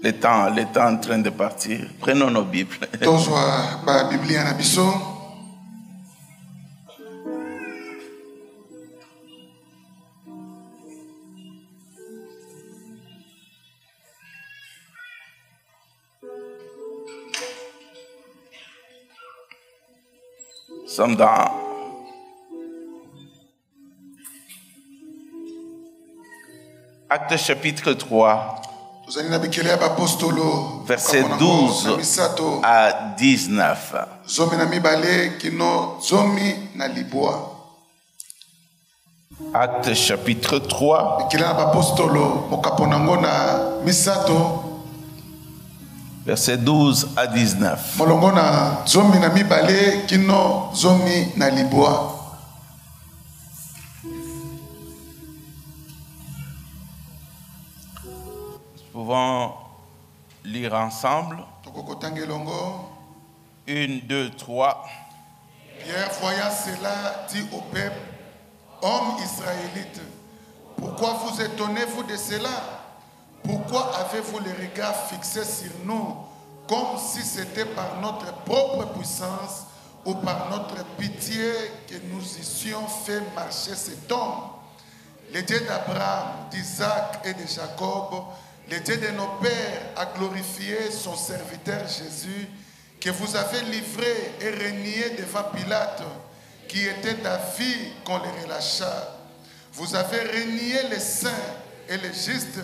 Le temps est en train de partir. Prenons nos Bibles. Nous sommes dans Actes chapitre 3, versets 12 à 19. Actes chapitre 3, versets 12 à 19. Nous pouvons lire ensemble. 1, 2, 3. Pierre, voyant cela, dit au peuple: Hommes israélites, pourquoi vous étonnez-vous de cela? Pourquoi avez-vous les regards fixés sur nous, comme si c'était par notre propre puissance ou par notre pitié que nous eussions fait marcher cet homme? Le Dieu d'Abraham, d'Isaac et de Jacob, le Dieu de nos pères, a glorifié son serviteur Jésus, que vous avez livré et renié devant Pilate, qui était d'avis qu'on le relâcha. Vous avez renié les saints et les justes,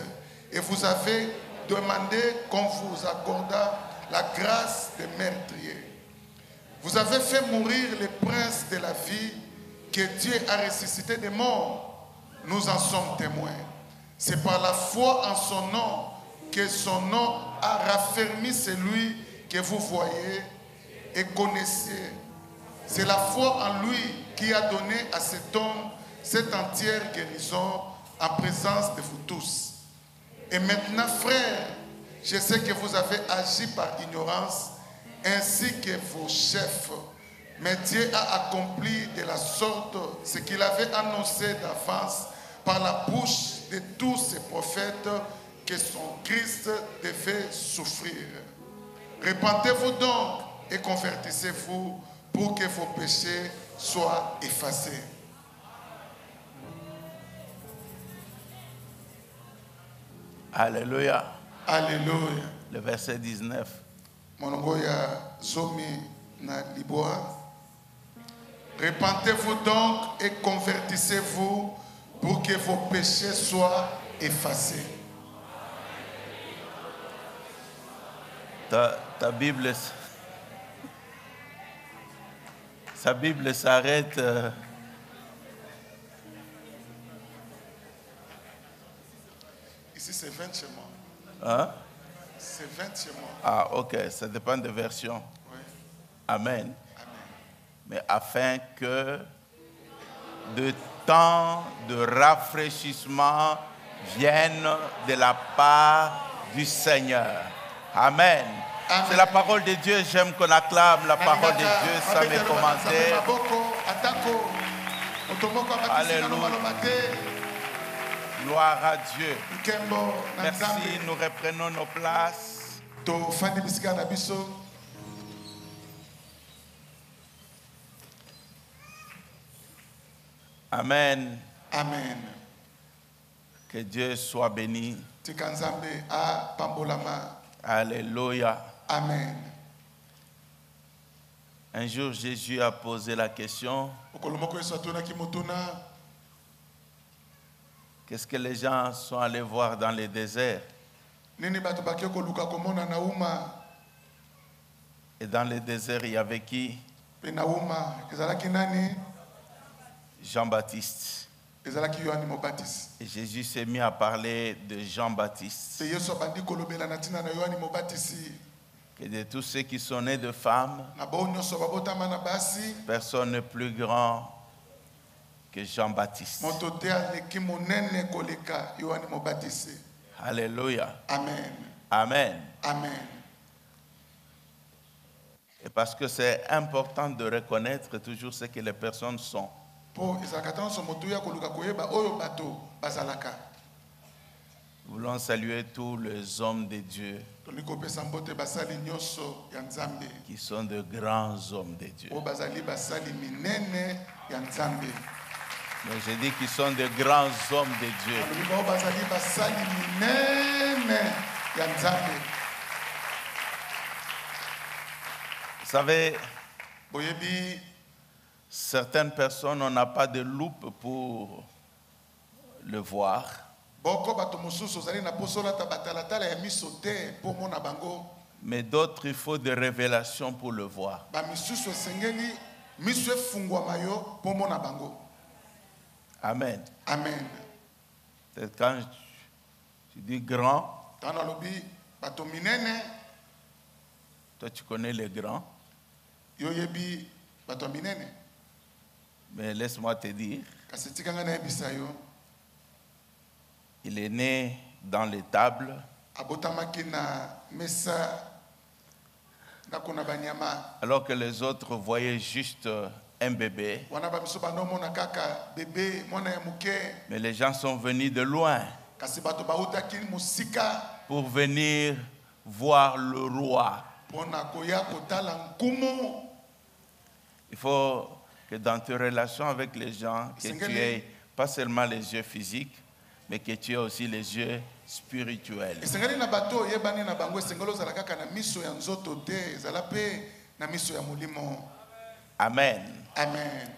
et vous avez demandé qu'on vous accordât la grâce des meurtriers. Vous avez fait mourir le prince de la vie, que Dieu a ressuscité des morts. Nous en sommes témoins. C'est par la foi en son nom que son nom a raffermi celui que vous voyez et connaissez. C'est la foi en lui qui a donné à cet homme cette entière guérison en présence de vous tous. Et maintenant, frères, je sais que vous avez agi par ignorance, ainsi que vos chefs. Mais Dieu a accompli de la sorte ce qu'il avait annoncé d'avance par la bouche de tous ses prophètes, que son Christ devait souffrir. Repentez-vous donc et convertissez-vous pour que vos péchés soient effacés. Alléluia. Alléluia. Le verset 19. Repentez-vous donc et convertissez-vous pour que vos péchés soient effacés. Ta Bible, sa Bible s'arrête. Ici, c'est 20 chez moi. Hein? C'est 20 chez moi. Ah, ok, ça dépend des versions. Oui. Amen. Amen. Mais afin que de temps de rafraîchissement vienne de la part du Seigneur. Amen. Amen. C'est la parole de Dieu. J'aime qu'on acclame la parole de Dieu sans mes commentaires. Alléluia. Gloire à Dieu. Merci, nous reprenons nos places. Amen. Amen. Que Dieu soit béni. Alléluia. Amen. Un jour, Jésus a posé la question: qu'est-ce que les gens sont allés voir dans le désert? Et dans le désert, il y avait qui? Jean-Baptiste. Et Jésus s'est mis à parler de Jean-Baptiste. Que de tous ceux qui sont nés de femmes, personne n'est plus grand que Jean-Baptiste. Alléluia. Amen. Amen. Amen. Et parce que c'est important de reconnaître toujours ce que les personnes sont. Nous voulons saluer tous les hommes de Dieu qui sont de grands hommes de Dieu. Mais j'ai dit qu'ils sont de grands hommes de Dieu. Vous savez, certaines personnes, on n'a pas de loupe pour le voir. Mais d'autres, il faut des révélations pour le voir. Amen. Amen. Quand tu dis grand, toi tu connais les grands. Mais laisse-moi te dire, il est né dans l'étable. Alors que les autres voyaient juste un bébé. Mais les gens sont venus de loin pour venir voir le roi. Il faut que dans tes relations avec les gens, que tu aies pas seulement les yeux physiques, mais que tu aies aussi les yeux spirituels. Amen. Amen.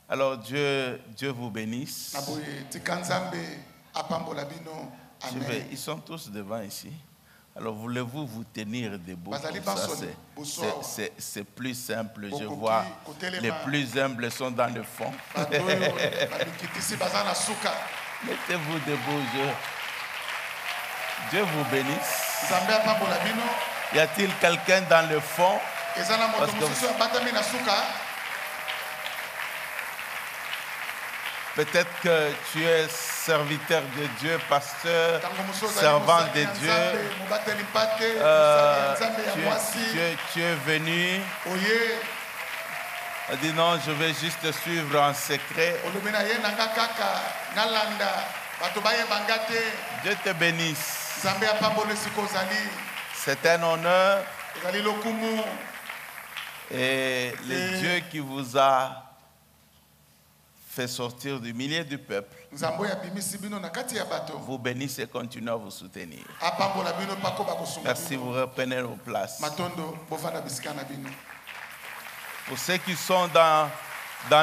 Alors Dieu vous bénisse. Ils sont tous devant ici. Alors voulez-vous vous tenir debout comme ça, c'est plus simple. Je vois les plus humbles sont dans le fond. Mettez-vous debout. Dieu vous bénisse. Y a-t-il quelqu'un dans le fond? Parce que peut-être que tu es serviteur de Dieu, pasteur, servant de Dieu. Tu es venu. On dit non, je vais juste suivre en secret. Dieu te bénisse. C'est un honneur. Et le Dieu qui vous a fait sortir du milieu du peuple vous bénisse et continue à vous soutenir. Merci, vous reprenez vos places. Pour ceux qui sont dans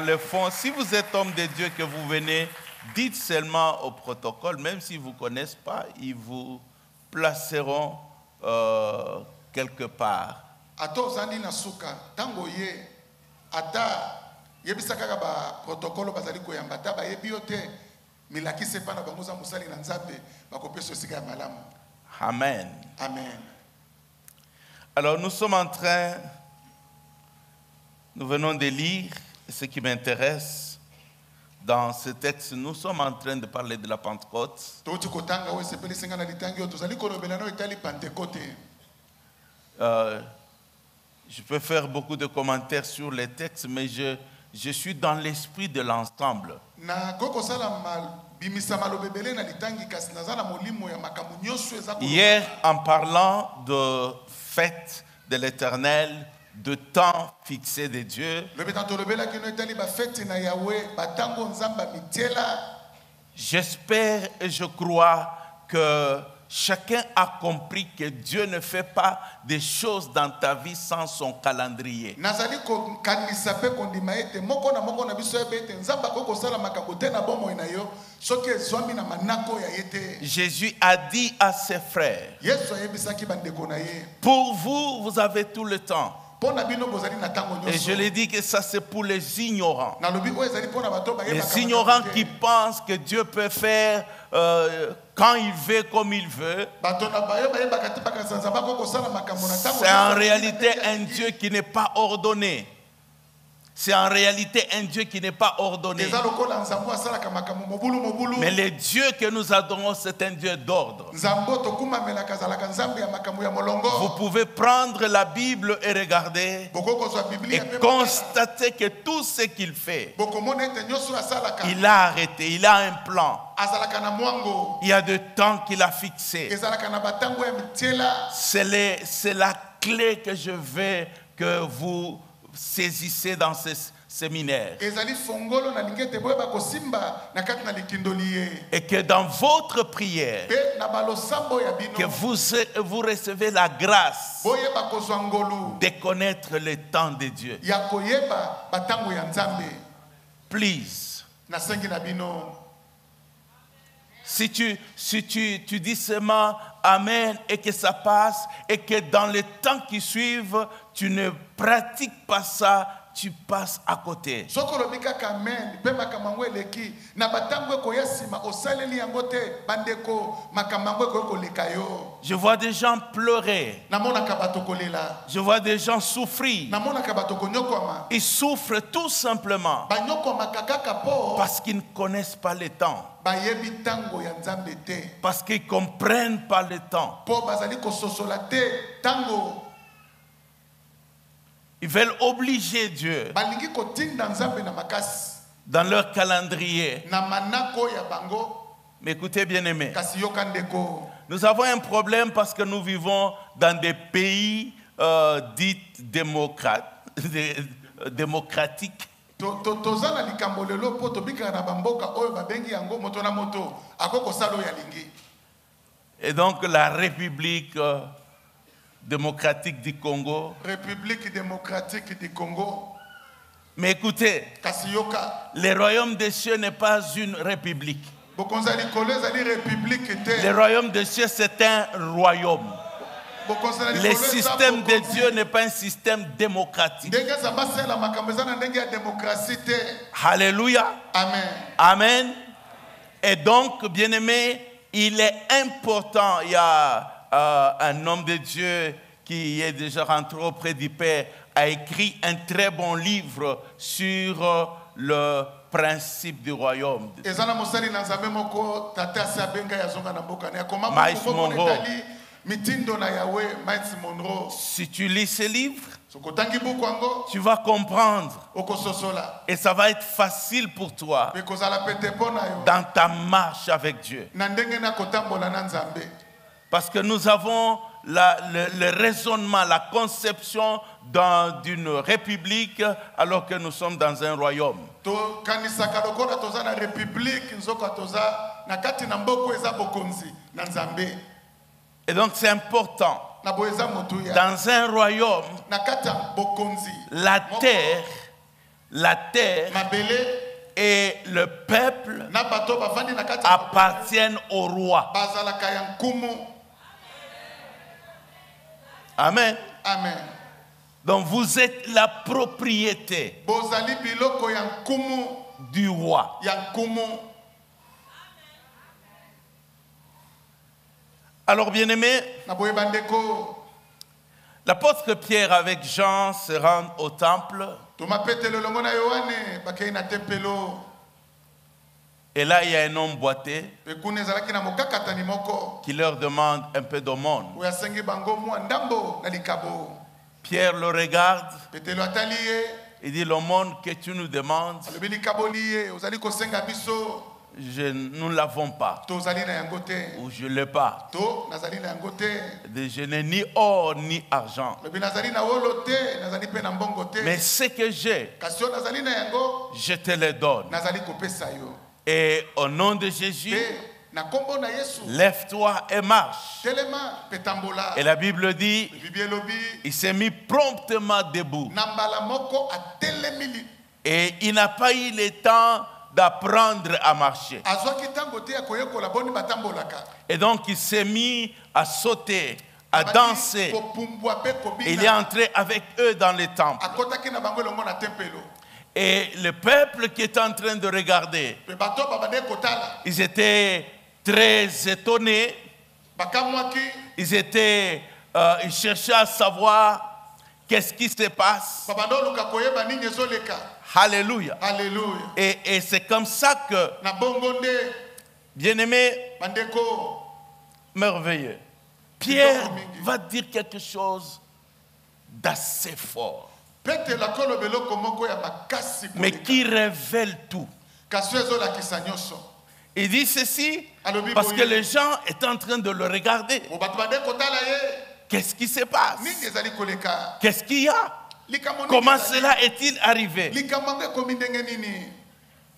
le fond, si vous êtes homme de Dieu que vous venez, dites seulement au protocole, même s'ils ne vous connaissent pas, ils vous placeront quelque part. Amen. Amen. Alors nous venons de lire ce qui m'intéresse dans ce texte. Nous sommes en train de parler de la Pentecôte. Je peux faire beaucoup de commentaires sur les textes, mais je suis dans l'esprit de l'ensemble. Hier, en parlant de fête de l'Éternel, de temps fixé de Dieu, j'espère et je crois que chacun a compris que Dieu ne fait pas des choses dans ta vie sans son calendrier. Jésus a dit à ses frères, pour vous, vous avez tout le temps. Et je lui dis que ça c'est pour les ignorants. Les ignorants qui pensent que Dieu peut faire quand il veut, comme il veut. C'est en réalité un Dieu qui n'est pas ordonné. c'est en réalité un Dieu qui n'est pas ordonné. Mais le Dieu que nous adorons, c'est un Dieu d'ordre. Vous pouvez prendre la Bible et regarder et constater que tout ce qu'il fait, il a arrêté, il a un plan. Il y a des temps qu'il a fixé. C'est la clé que je veux que vous saisissez dans ce séminaire. Et que dans votre prière, que vous recevez la grâce de connaître le temps de Dieu. Please. Si tu dis seulement Amen et que ça passe et que dans les temps qui suivent, tu ne pratiques pas ça, tu passes à côté. Je vois des gens pleurer. Je vois des gens souffrir. Ils souffrent tout simplement parce qu'ils ne connaissent pas le temps. Parce qu'ils ne comprennent pas le temps. Ils veulent obliger Dieu dans leur calendrier. Mais écoutez, bien-aimés, nous avons un problème parce que nous vivons dans des pays dits démocratiques. Et donc la République démocratique du Congo. République démocratique du Congo. Mais écoutez, le royaume des cieux n'est pas une république. Le royaume des cieux, c'est un royaume. Le système de Dieu n'est pas un système démocratique. Alléluia. Amen. Amen. Et donc, bien-aimé, il est important, il y a un homme de Dieu qui est déjà rentré auprès du Père, a écrit un très bon livre sur le principe du royaume. Miles Monroe. Si tu lis ce livre, tu vas comprendre. Et ça va être facile pour toi dans ta marche avec Dieu. Parce que nous avons le raisonnement, la conception d'une république alors que nous sommes dans un royaume. Et donc c'est important. Dans un royaume, la terre et le peuple appartiennent au roi. Amen. Amen. Donc vous êtes la propriété du roi. Alors bien-aimés, l'apôtre Pierre avec Jean se rendent au temple. Et là, il y a un homme boiteux qui leur demande un peu d'aumône. Pierre le regarde. Il dit, l'aumône que tu nous demandes, nous ne l'avons pas. Ou je ne l'ai pas. Je n'ai ni or ni argent. Mais ce que j'ai, je te le donne. Et au nom de Jésus, lève-toi et marche. Et la Bible dit, il s'est mis promptement debout. Et il n'a pas eu le temps d'apprendre à marcher. Et donc il s'est mis à sauter, à danser. Il est entré avec eux dans le temple. Et le peuple qui était en train de regarder, ils étaient très étonnés. Ils cherchaient à savoir qu'est-ce qui se passe. babando luka koyeba nini ezoleka. Alléluia. Alléluia. Et c'est comme ça que, Na bongo nde bien-aimé, bandeko merveilleux, Pierre va dire quelque chose d'assez fort, pete la kolobelo komoko ya makasi mais koleka. qui révèle tout. Kasi ezolakisa nyonso. Il dit ceci Alobi parce que boye. les gens étaient en train de le regarder. Bo bato bande kotala ye. Qu'est-ce qui se passe? Nini ezali koleka. Qu'est-ce qu'il y a? Likambo nini Comment ezali? cela est-il arrivé? Likambo ngo ekomi ndenge nini.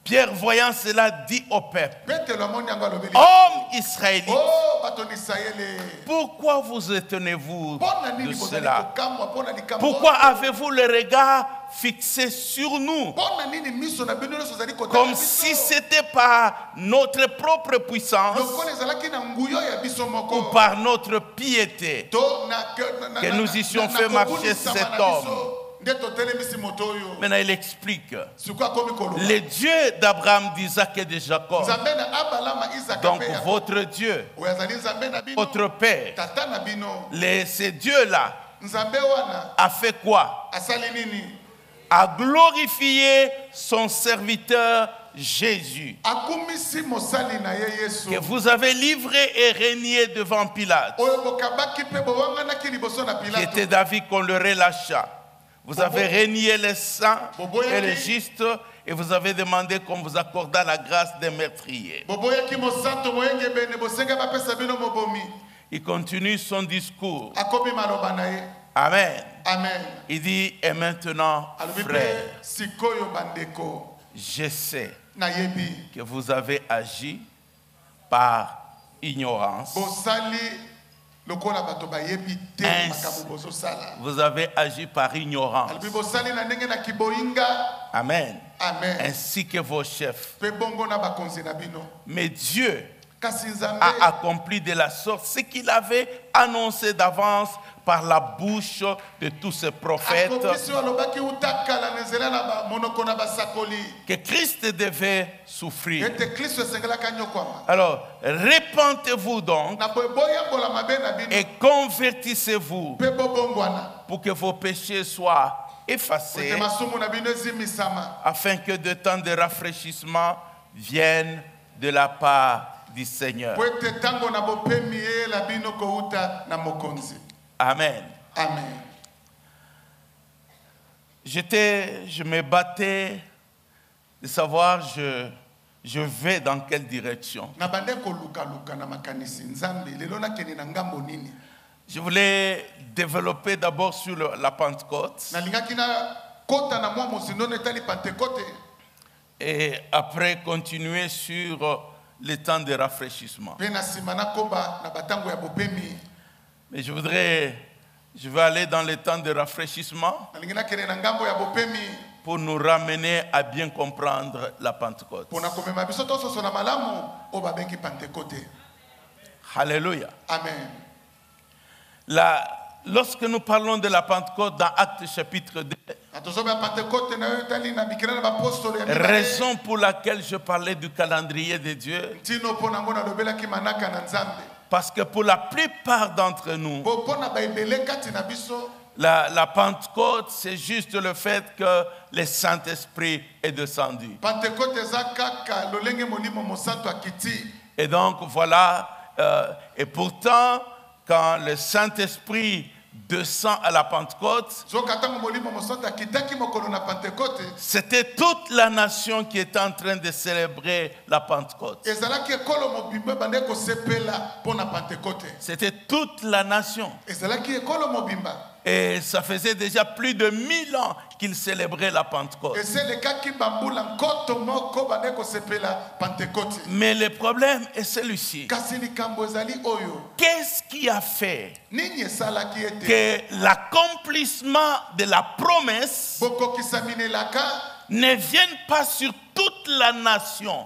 Pierre, voyant cela, dit au peuple, Pete lo moni yango alobeli. hommes israélites, Oh bato ni Israele. pourquoi vous étonnez-vous Pona de nini bozali cela? kokamwa pona likambo. Pourquoi avez-vous le regard fixé sur nous? Pona nini miso na bino nyonso ezali kotala Comme biso. si c'était par notre propre puissance Lokola ezalaki na nguyo ya biso ou moko. par notre piété To na que nous eussions fait marcher cet homme. Maintenant, il explique le Dieu d'Abraham, d'Isaac et de Jacob, donc votre Dieu, votre Père, ce Dieu-là a fait quoi? A glorifié son serviteur Jésus, que vous avez livré et régné devant Pilate. C'était David qu'on le relâcha. Vous avez régné les saints et les justes et vous avez demandé qu'on vous accordât la grâce des meurtriers. Il continue son discours. Amen. Amen. Il dit, et maintenant, frère, je sais que vous avez agi par ignorance. Vous avez agi par ignorance. Amen. Amen. Ainsi que vos chefs. Mais Dieu a accompli de la sorte ce qu'il avait annoncé d'avance par la bouche de tous ces prophètes, que Christ devait souffrir. Alors, repentez-vous donc et convertissez-vous pour que vos péchés soient effacés, afin que de temps de rafraîchissement viennent de la part du Seigneur. Amen. Amen. Je me battais de savoir je vais dans quelle direction. Je voulais développer d'abord sur la Pentecôte et après continuer sur le temps de rafraîchissement. Mais je vais aller dans le temps de rafraîchissement pour nous ramener à bien comprendre la Pentecôte. Alléluia. Amen. Lorsque nous parlons de la Pentecôte dans Actes chapitre 2, raison pour laquelle je parlais du calendrier de Dieu, parce que pour la plupart d'entre nous, la Pentecôte, c'est juste le fait que le Saint-Esprit est descendu. Et donc voilà, et pourtant, quand le Saint-Esprit descend à la Pentecôte, c'était toute la nation qui était en train de célébrer la Pentecôte. C'était toute la nation. Et ça faisait déjà plus de 1000 ans qu'ils célébraient la Pentecôte. Mais le problème est celui-ci. Qu'est-ce qui a fait que l'accomplissement de la promesse ne vienne pas sur toute la nation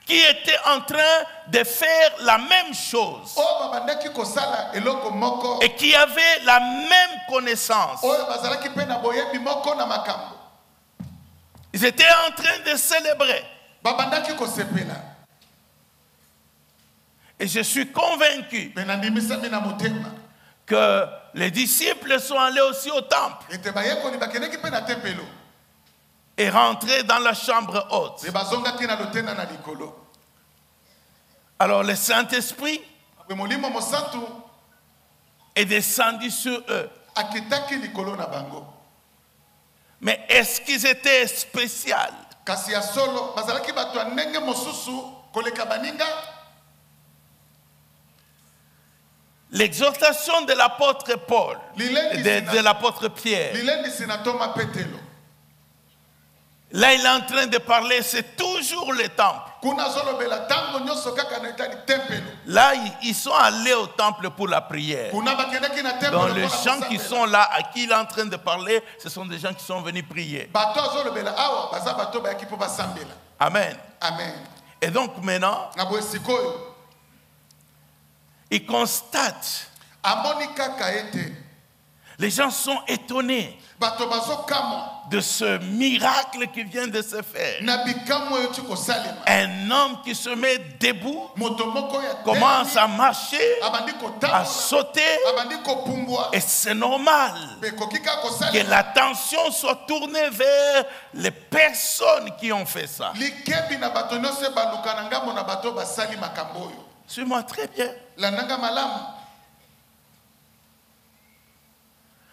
qui était en train de faire la même chose et qui avait la même connaissance? Ils étaient en train de célébrer. Et je suis convaincu que les disciples sont allés aussi au temple et rentrés dans la chambre haute. Alors le Saint-Esprit est descendu sur eux. Mais est-ce qu'ils étaient spéciaux? L'exhortation de l'apôtre Paul, de l'apôtre Pierre, là il est en train de parler, c'est toujours le temple. Là ils sont allés au temple pour la prière. Donc les gens qui sont là, à qui il est en train de parler, ce sont des gens qui sont venus prier. Amen. Amen. Et donc maintenant, ils constatent. Les gens sont étonnés de ce miracle qui vient de se faire. Un homme qui se met debout, commence à marcher, à sauter, et c'est normal que l'attention soit tournée vers les personnes qui ont fait ça. Suis-moi très bien.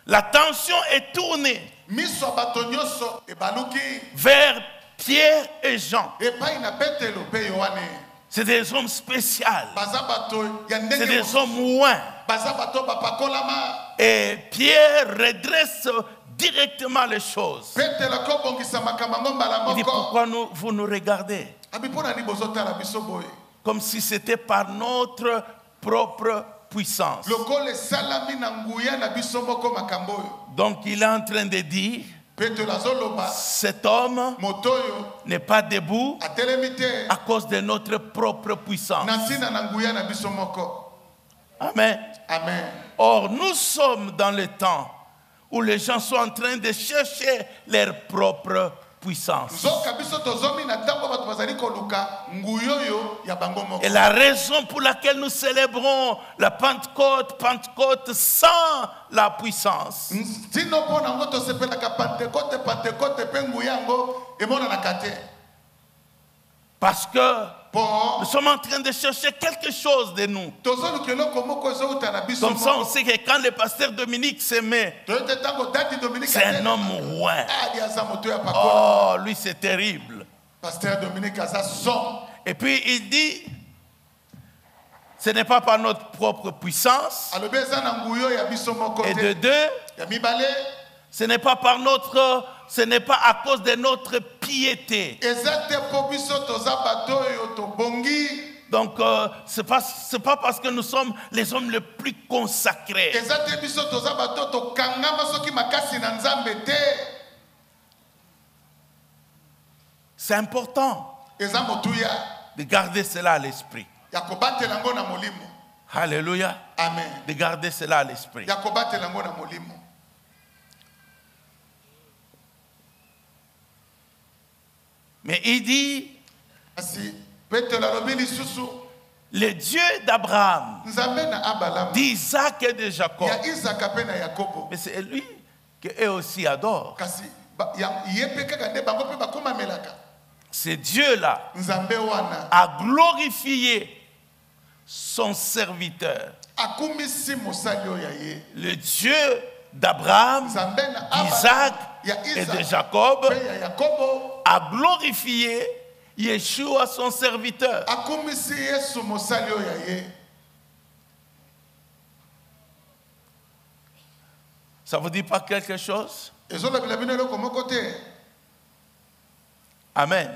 L'attention est tournée vers Pierre et Jean. C'est des hommes spéciaux. C'est des hommes loin. Et Pierre redresse directement les choses. Il dit, pourquoi vous nous regardez? Comme si c'était par notre propre puissance. Donc il est en train de dire, cet homme n'est pas debout à cause de notre propre puissance. Amen. Amen. Or nous sommes dans le temps où les gens sont en train de chercher leur propre puissance. Et la raison pour laquelle nous célébrons la Pentecôte sans la puissance, parce que nous sommes en train de chercher quelque chose de nous. Comme ça, on sait que quand le pasteur Dominique se met, c'est un homme roi. Oh, lui, c'est terrible. Et puis, il dit, ce n'est pas par notre propre puissance. Et de deux, ce n'est pas à cause de notre piété. Donc, c'est pas parce que nous sommes les hommes les plus consacrés. C'est important de garder cela à l'esprit. Alléluia. Amen. De garder cela à l'esprit. Mais il dit, le Dieu d'Abraham, d'Isaac et de Jacob. Mais c'est lui qu'eux aussi adorent. Ce Dieu-là a glorifié son serviteur. Le Dieu d'Abraham, d'Isaac et de Jacob a glorifié Yeshua, son serviteur. Ça ne vous dit pas quelque chose? Amen.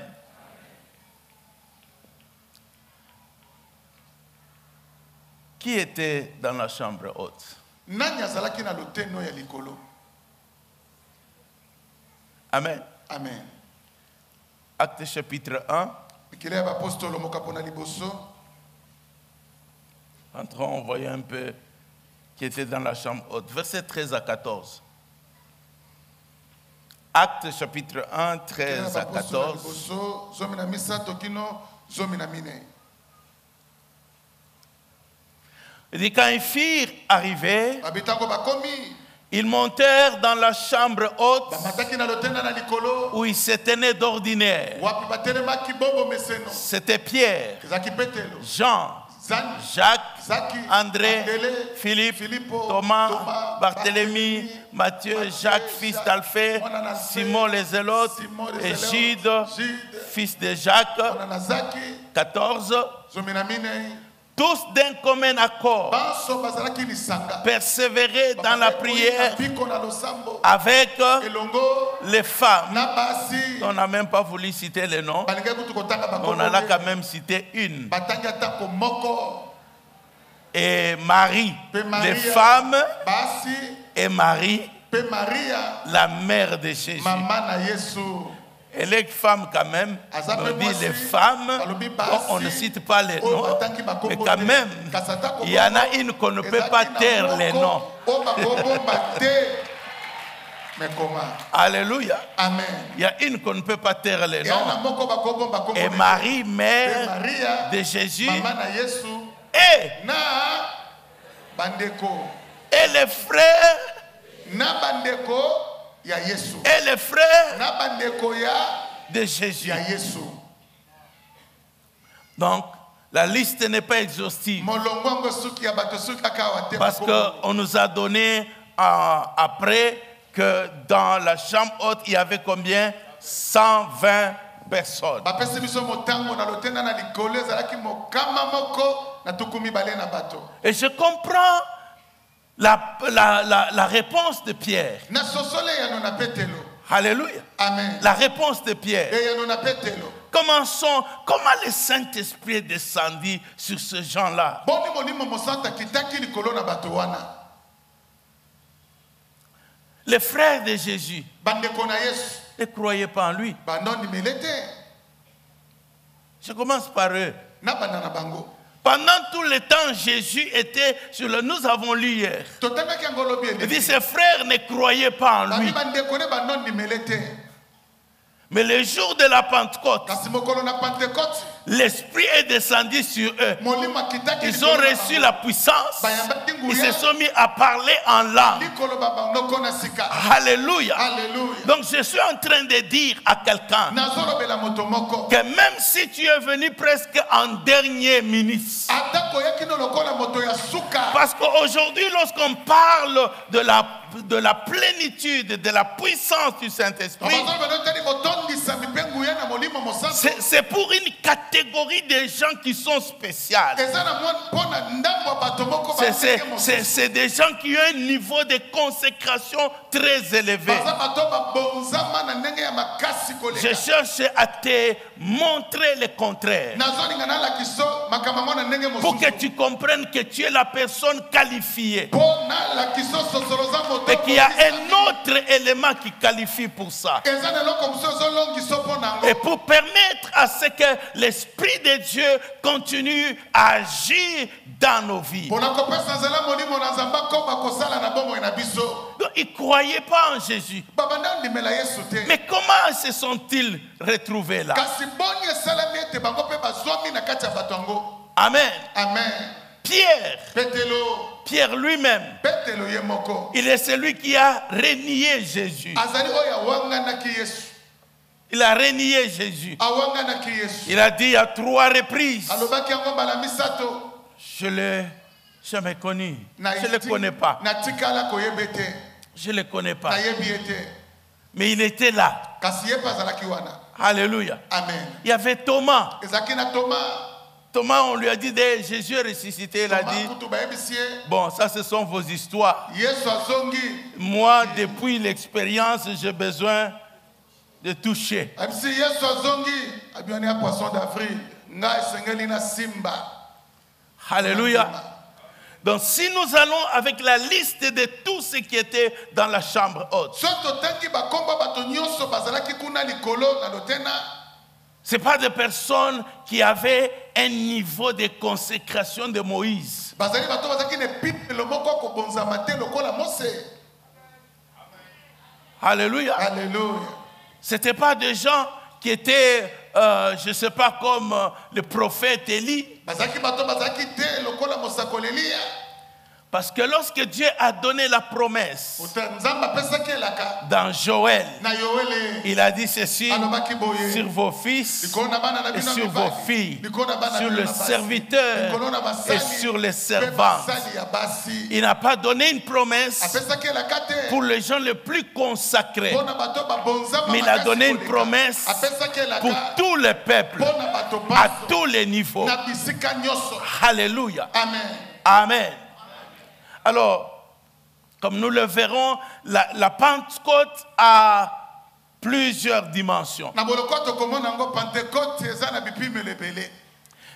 Qui était dans la chambre haute? Amen. Amen. Acte chapitre 1. Entrons, on voyait un peu qui était dans la chambre haute. Versets 13 à 14. Acte chapitre 1, 13 à 14. Il dit, quand ils firent arriver, babitango bakomi ils montèrent dans la chambre haute bamataki na lotenda na likolo où ils se tenaient d'ordinaire. wapi batelemaki bombo meseno C'était Pierre, ezaki petelo Jean, Zani Jacques, Zaki André, Andele, Philippe, Filippo, Thomas, Barthélemy, Barthélemy, Matthieu, Matthieu, Jacques, fils Jacques, d'Alphée, Monan Alphée, Simon les Zélotes, Simon les et Zélotes, Jude, Jude, fils de Jacques, onana Zaki 14, zominamine tous d'un commun accord, banso bazalaki lisanga persévérer dans la prière biko na losambo avec elongo les femmes. na basi On n'a même pas voulu citer les noms, balingaki kutu kotanga on en a bakombo quand même cité une. batangi atako moko Et Marie, pe Maria les femmes, basi et Marie, pe Maria la mère de Jésus. mama na Yesu Et les femmes quand même, on dit les femmes, bon, on ne cite pas les noms, mais quand même, il y en a une qu'on ne peut pas taire les noms. mais comment? Alléluia. Amen. Il y a une qu'on ne peut pas taire les noms. Et Et Marie, mère Maria de Jésus, mama na Yesu et, na bandeko et les frères, na bandeko ya Yesu et les frères na bandeko ya de Jésus. Yesu. Donc, la liste n'est pas exhaustive. Molongwango suki ya bato suki akawa te Parce qu'on nous a donné après que dans la chambre haute, il y avait combien? 120 personnes. bapesi biso motango na lotenda na likolo ezalaki mokama moko na tukumi bale na bato. Et je comprends la réponse de Pierre. Na sosole ya no na petelo. Alléluia. Amen. La réponse de Pierre. Et ya no na petelo. Comment le Saint-Esprit est descendu sur ce gens-là? Boni molimo mosanta kitaki likolo na bato wana. Les frères de Jésus Bandeko na Yesu ne croyaient pas en lui. bandoni melete Je commence par eux. na bana na bango. Pendant tout le temps, Jésus était sur le... Nous avons lu hier. Totemeki ngolo bien. Il dit, ses frères ne croyaient pas en lui. Bandeko ne bandoni melete. Mais le jour de la Pentecôte, Kasi mokolo na Pentecôte l'Esprit est descendu sur eux. molimo kitaki Ils ont reçu la puissance. bayambaki Ils se nguya sont mis à parler en langue. likolo babandoko na sika. Alléluia. Alléluia. Donc je suis en train de dire à quelqu'un Nazolobela moto moko. que même si tu es venu presque en dernière minute, Atako yakino lokola moto ya suka. parce qu'aujourd'hui lorsqu'on parle de la plénitude, de la puissance du Saint-Esprit, c'est pour une catégorie de gens qui sont spéciales. C'est des gens qui ont un niveau de consécration très élevé. Je cherche à te montrer le contraire, pour que tu comprennes que tu es la personne qualifiée et qu'il y a un autre élément qui qualifie pour ça. Et pour permettre à ce que l'Esprit de Dieu continue à agir dans nos vies. Donc, ils ne croyaient pas en Jésus. Mais comment se sont-ils retrouvés là? Amen. Amen. Pierre lui-même, il est celui qui a renié Jésus. Il a renié Jésus. Il a dit à 3 reprises, je ne l'ai jamais connu. Je ne le connais pas. Je ne le connais pas. Mais il était là. Alléluia. Amen. Il y avait Thomas. Thomas, on lui a dit, Jésus est ressuscité. Il a dit, bon, ça ce sont vos histoires. Moi, depuis l'expérience, j'ai besoin de toucher. Alléluia. Donc si nous allons avec la liste de tout ce qui était dans la chambre haute, ce n'est pas des personnes qui avaient un niveau de consécration de Moïse. Alléluia. Alléluia. Ce n'étaient pas des gens qui étaient, je ne sais pas, comme le prophète Élie. Parce que lorsque Dieu a donné la promesse dans Joël, il a dit ceci sur vos fils et sur vos filles, sur le serviteur et sur les servantes. Il n'a pas donné une promesse pour les gens les plus consacrés, mais il a donné une promesse pour tous les peuples, à tous les niveaux. Alléluia. Amen. Alors, comme nous le verrons, la Pentecôte a plusieurs dimensions.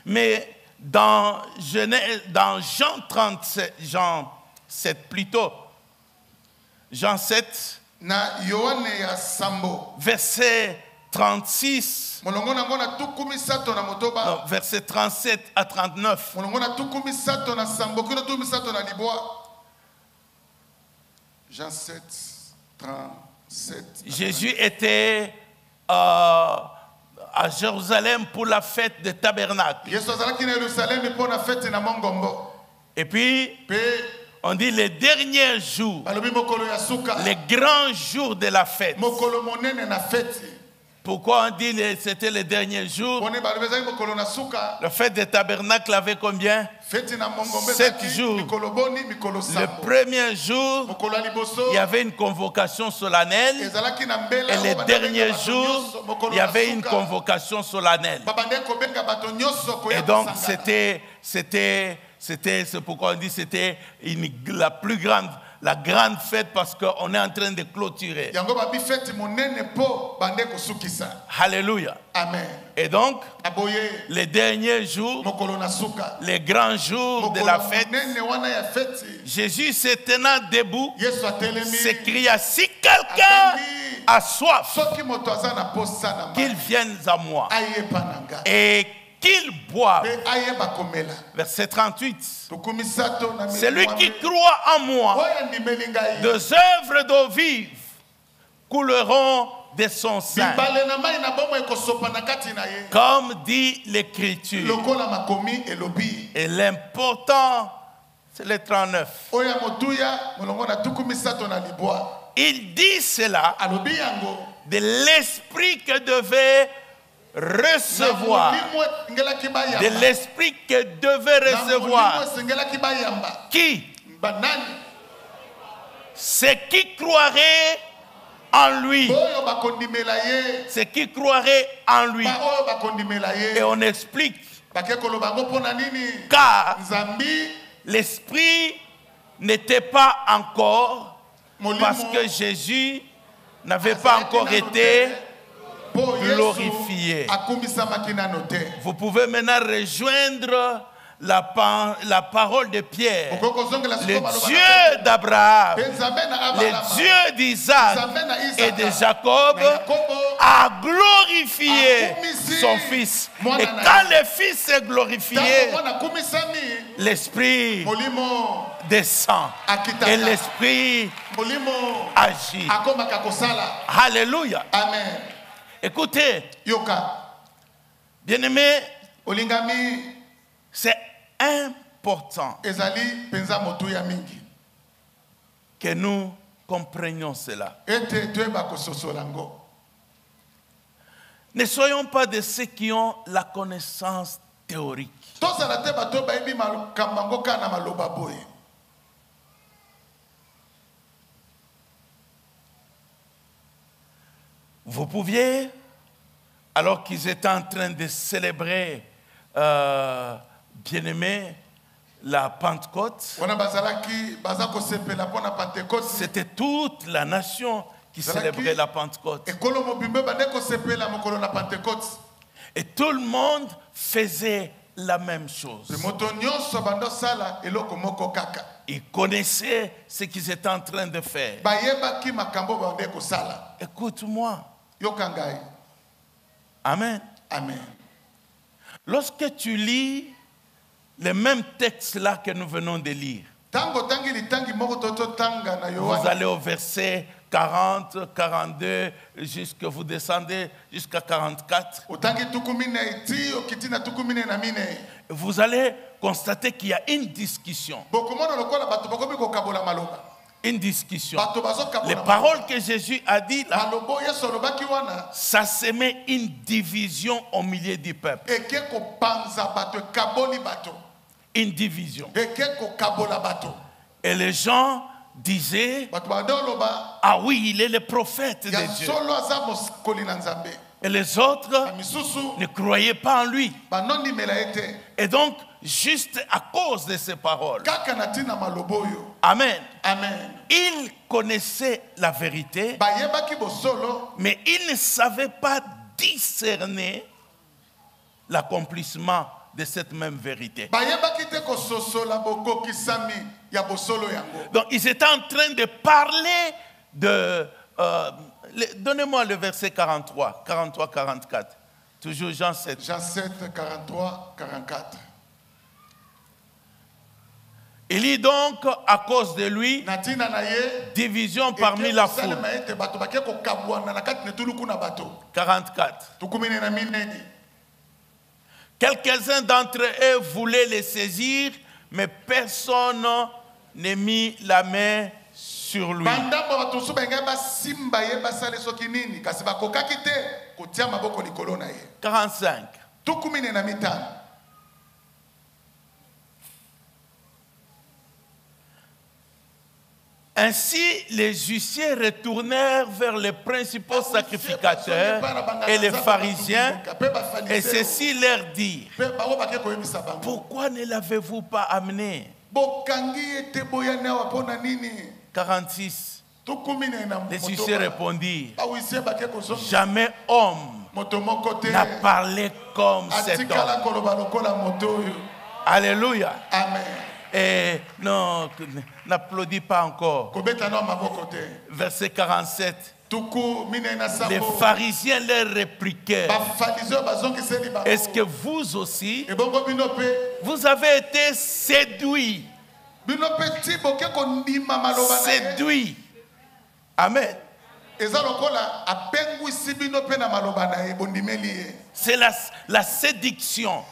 Mais dans Jean 7 plutôt, Jean 7, verset 36, non, verset 37 à 39. Jean 7, 37. Jésus était à Jérusalem pour la fête des tabernacles. Et puis, on dit les derniers jours, les grands jours de la fête. Pourquoi on dit que c'était les derniers jours? La fête des tabernacles avait combien? 7 jours. Le premier jour, il y avait une convocation solennelle. Et les derniers jours, il y avait une convocation solennelle. Et donc, c'est pourquoi on dit que c'était la grande fête parce qu'on est en train de clôturer. Alléluia. Amen. Et donc, les derniers jours, les grands jours de la fête, Jésus se tenant debout, s'écria, si quelqu'un a soif, qu'il vienne à moi et qu'il boive. Verset 38. Celui qui croit en moi, des œuvres d'eau vive couleront de son sein. Comme dit l'Écriture. Et l'important, c'est le 39. Il dit cela de l'esprit que devait recevoir, de l'esprit que devait recevoir qui? C'est qui croirait en lui. C'est qui croirait en lui. Et on explique car l'esprit n'était pas encore, parce que Jésus n'avait pas encore été glorifié. Vous pouvez maintenant rejoindre la parole de Pierre. Le Dieu d'Abraham, le Dieu d'Isaac et de Jacob a glorifié son Fils. Et quand le Fils est glorifié, l'Esprit descend et l'Esprit agit. Alléluia. Amen. Écoutez, bien-aimé, c'est important que nous comprenions cela. Ne soyons pas de ceux qui ont la connaissance théorique. Vous pouviez, alors qu'ils étaient en train de célébrer, bien-aimé, la Pentecôte, c'était toute la nation qui célébrait la Pentecôte. Et tout le monde faisait la même chose. Ils connaissaient ce qu'ils étaient en train de faire. Écoute-moi. Amen. Amen. Lorsque tu lis les mêmes textes-là que nous venons de lire, vous allez au verset 40, 42, jusque vous descendez jusqu'à 44. Vous allez constater qu'il y a une discussion. Une discussion. Les paroles que Jésus a dit là, ça semet une division au milieu du peuple. Une division. Et les gens disaient, ah oui, il est le prophète de Dieu. Et les autres ne croyaient pas en lui. Et donc, juste à cause de ces paroles, Amen. Amen. Ils connaissaient la vérité, mais ils ne savaient pas discerner l'accomplissement de cette même vérité. Donc, ils étaient en train de parler de... donnez-moi le verset 43, 44. Toujours Jean 7. Jean 7, 43, 44. Il dit donc, à cause de lui, division parmi la foule. 44. Quelques-uns d'entre eux voulaient les saisir, mais personne n'a mis la main sur lui. 45. Ainsi, les huissiers retournèrent vers les principaux sacrificateurs et les pharisiens, et ceci leur dirent, pourquoi ne l'avez-vous pas amené? 46. Les huissiers répondirent, jamais homme n'a parlé comme cet homme. Alléluia. Amen. Et non, n'applaudis pas encore. Verset 47. Les pharisiens leur répliquèrent, est-ce que vous aussi, vous avez été séduits? Séduits. Amen. C'est la séduction.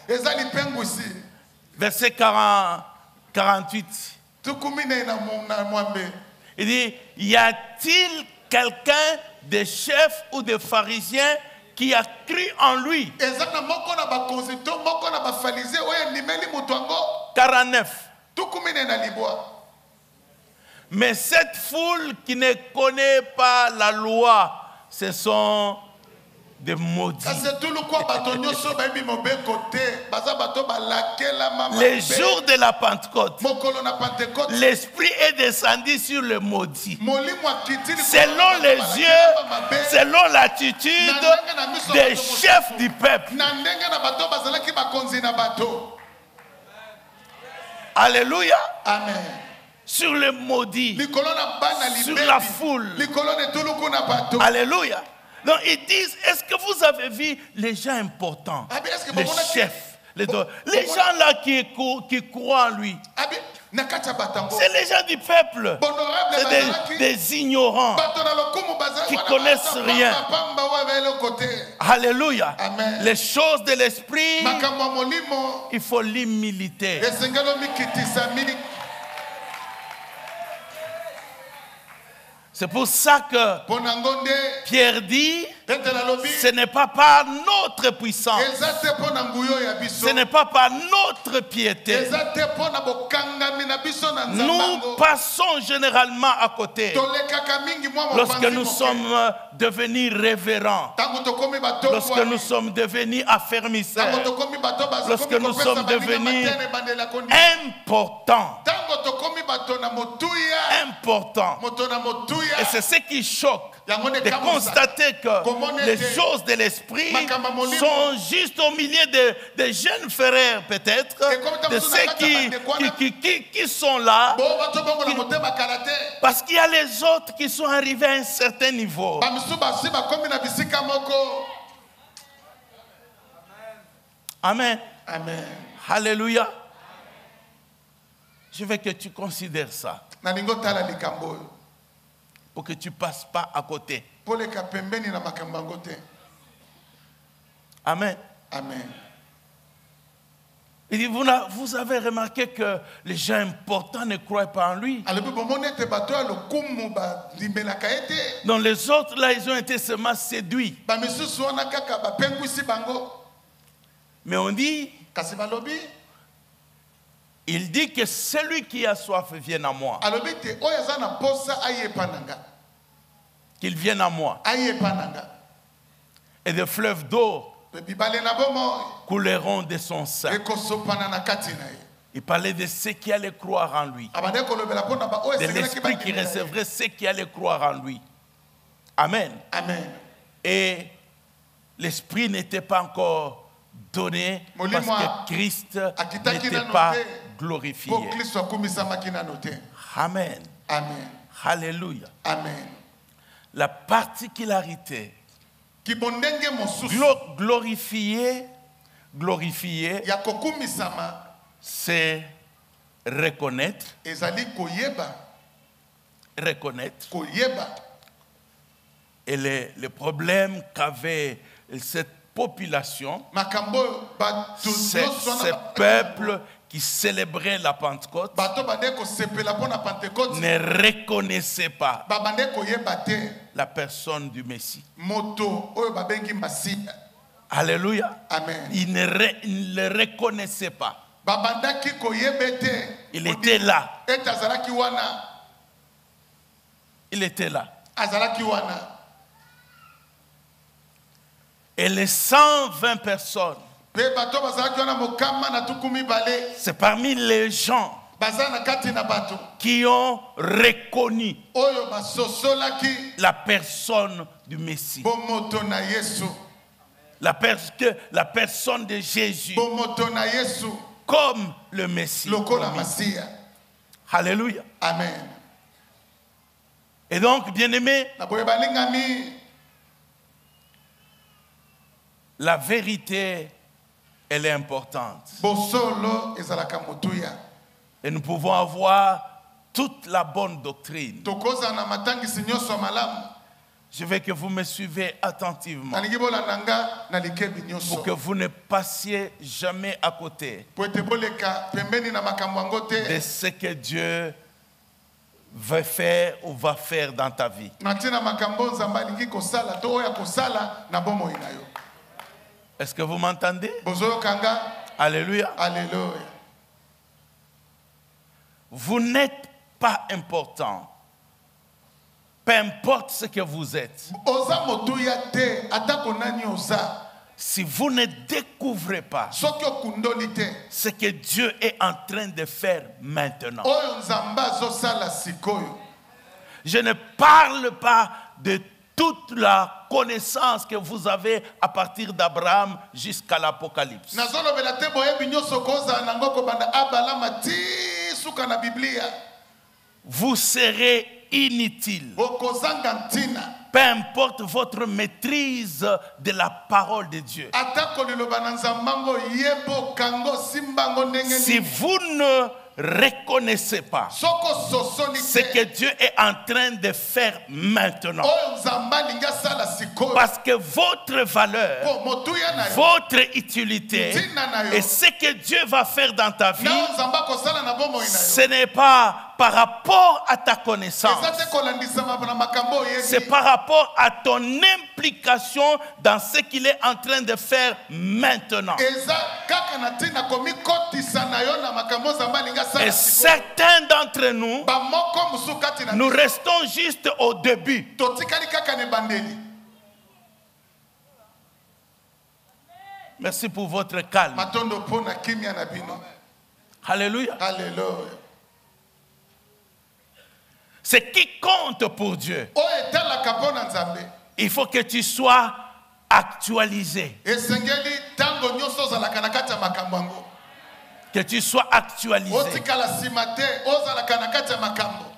Verset 48. Il dit, y a-t-il quelqu'un des chefs ou des pharisiens qui a cru en lui? 49. Mais cette foule qui ne connaît pas la loi, ce sont des maudits. Les jours de la Pentecôte, l'Esprit est descendu sur les maudits. Selon les yeux, selon l'attitude des chefs du peuple. Alléluia. Amen. Sur les maudits, sur la foule. Alléluia. Donc ils disent, est-ce que vous avez vu les gens importants, les chefs, les gens là qui croient en lui? C'est les gens du peuple, c'est des ignorants qui connaissent rien. Alléluia. Amen. Les choses de l'esprit, il faut l'humilité. C'est pour ça que Pierre dit, ce n'est pas par notre puissance, ce n'est pas par notre piété. Nous passons généralement à côté lorsque nous sommes devenus révérents, lorsque nous sommes devenus affermisseurs, lorsque nous sommes devenus importants. Important. Et c'est ce qui choque, de constater que les choses de l'esprit sont juste au milieu de jeunes frères peut-être, de ceux qui sont là, parce qu'il y a les autres qui sont arrivés à un certain niveau. Amen. Amen. Alléluia. Je veux que tu considères ça. pour que tu ne passes pas à côté. Amen. Amen. Il dit, vous avez remarqué que les gens importants ne croient pas en lui. Donc les autres, là, ils ont été seulement séduits. Mais on dit, il dit que celui qui a soif vienne à moi. Qu'il vienne à moi. Et des fleuves d'eau couleront de son sein. Il parlait de ceux qui allaient croire en lui. De l'esprit qui recevrait ceux qui allaient croire en lui. Amen. Amen. Et l'esprit n'était pas encore donné parce que Christ n'était pas glorifié. Amen. Amen. Alléluia. Amen. La particularité glorifier, c'est reconnaître, et les problèmes qu'avait cette population, ce peuple qui célébrait la Pentecôte, ne reconnaissait pas la personne du Messie. Alléluia. Amen. Il ne le reconnaissait pas. Il était là. Il était là. Et les 120 personnes, c'est parmi les gens qui ont reconnu la personne du Messie. La personne de Jésus comme le Messie. Alléluia. Amen. Et donc, bien-aimés, la vérité, elle est importante. Et nous pouvons avoir toute la bonne doctrine. Je veux que vous me suivez attentivement pour que vous ne passiez jamais à côté de ce que Dieu veut faire ou va faire dans ta vie. Est-ce que vous m'entendez? Alléluia. Alléluia. Vous n'êtes pas important. Peu importe ce que vous êtes. Si vous ne découvrez pas ce que Dieu est en train de faire maintenant. Je ne parle pas de toute la connaissance que vous avez à partir d'Abraham jusqu'à l'Apocalypse. Vous serez inutile. Peu importe votre maîtrise de la parole de Dieu. Si vous ne reconnaissez pas ce que Dieu est en train de faire maintenant, parce que votre valeur, votre utilité et ce que Dieu va faire dans ta vie, ce n'est pas par rapport à ta connaissance, c'est par rapport à ton implication dans ce qu'il est en train de faire maintenant. Et certains d'entre nous, nous restons juste au début. Merci pour votre calme. Alléluia. Alléluia. Ce qui compte pour Dieu, il faut que tu sois actualisé. Que tu sois actualisé.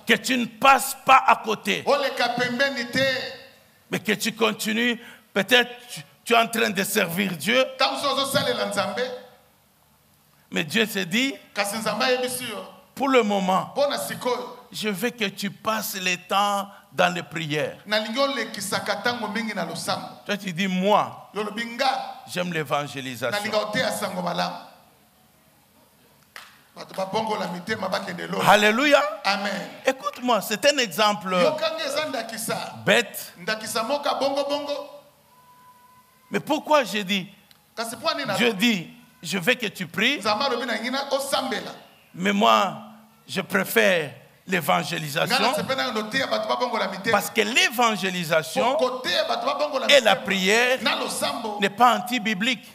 Que tu ne passes pas à côté. Mais que tu continues. Peut-être tu es en train de servir Dieu. Mais Dieu se dit, pour le moment, je veux que tu passes le temps dans les prières. Toi, tu dis, moi, j'aime l'évangélisation. Alléluia. Amen. Écoute-moi, c'est un exemple bête. Mais pourquoi je dis, je veux que tu pries, mais moi, je préfère l'évangélisation, parce que l'évangélisation et la prière n'est pas anti-biblique.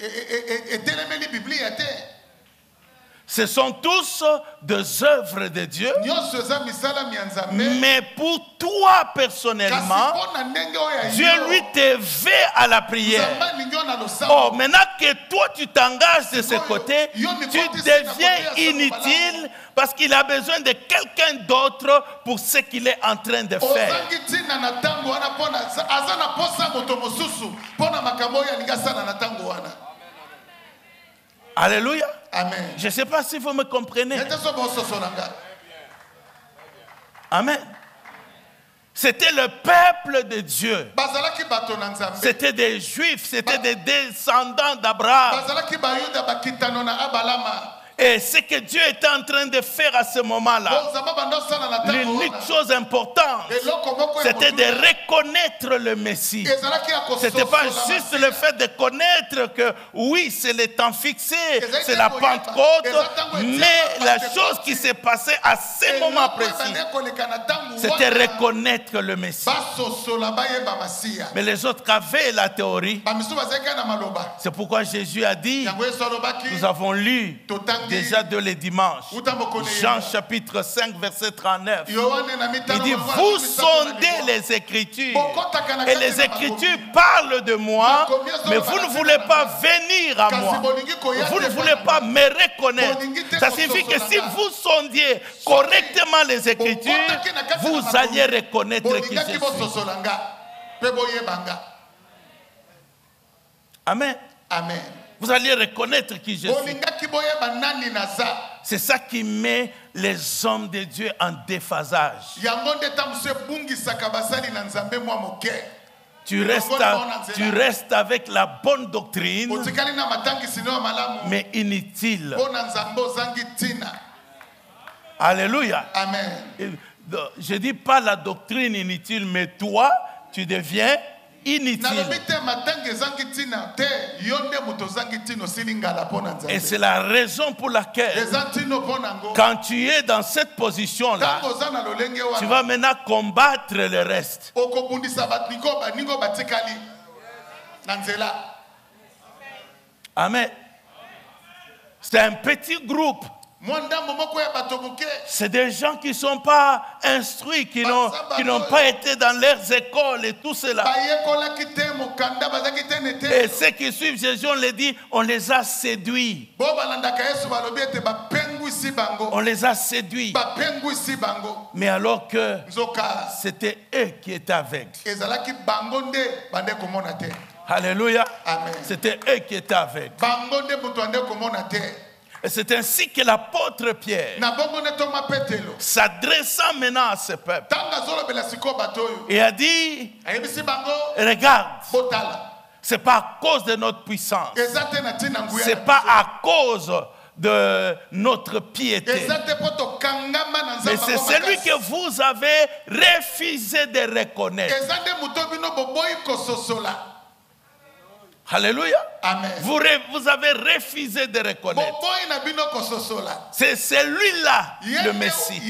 Ce sont tous des œuvres de Dieu. Mais pour toi personnellement, Dieu lui te veut à la prière. Oh, maintenant que toi tu t'engages de ce côté, tu deviens inutile parce qu'il a besoin de quelqu'un d'autre pour ce qu'il est en train de faire. Alléluia. Amen. Je ne sais pas si vous me comprenez. Amen. C'était le peuple de Dieu. C'était des Juifs, c'était des descendants d'Abraham. Et ce que Dieu était en train de faire à ce moment-là, l'unique chose importante, c'était de reconnaître le Messie. Ce n'était pas juste le fait de connaître que oui, c'est le temps fixé, c'est la Pentecôte, mais la chose qui s'est passée à ce moment précis, c'était reconnaître le Messie. Mais les autres avaient la théorie. C'est pourquoi Jésus a dit, nous avons lu déjà de les dimanches, Jean chapitre 5 verset 39, il dit, vous sondez les Écritures et les Écritures parlent de moi, mais vous ne voulez pas venir à moi, vous ne voulez pas me reconnaître. Ça signifie que si vous sondiez correctement les Écritures, vous alliez reconnaître qui je suis. Amen. Amen. Vous allez reconnaître qui je suis. C'est ça qui met les hommes de Dieu en déphasage. Tu restes avec la bonne doctrine, mais inutile. Alléluia. Amen. Je ne dis pas la doctrine inutile, mais toi, tu deviens inutile. Et c'est la raison pour laquelle, quand tu es dans cette position-là, tu vas maintenant combattre le reste. Amen. C'est un petit groupe. C'est des gens qui ne sont pas instruits, qui n'ont pas été dans leurs écoles et tout cela. Et ceux qui suivent Jésus, on les dit, on les a séduits. On les a séduits. Mais alors que c'était eux qui étaient aveugles. Alléluia. C'était eux qui étaient aveugles. Et c'est ainsi que l'apôtre Pierre, s'adressant maintenant à ce peuple, et a dit, regarde, ce n'est pas à cause de notre puissance, ce n'est pas à cause de notre piété, mais c'est celui que vous avez refusé de reconnaître. Alléluia. Amen. Vous avez refusé de reconnaître. C'est celui-là le Messie.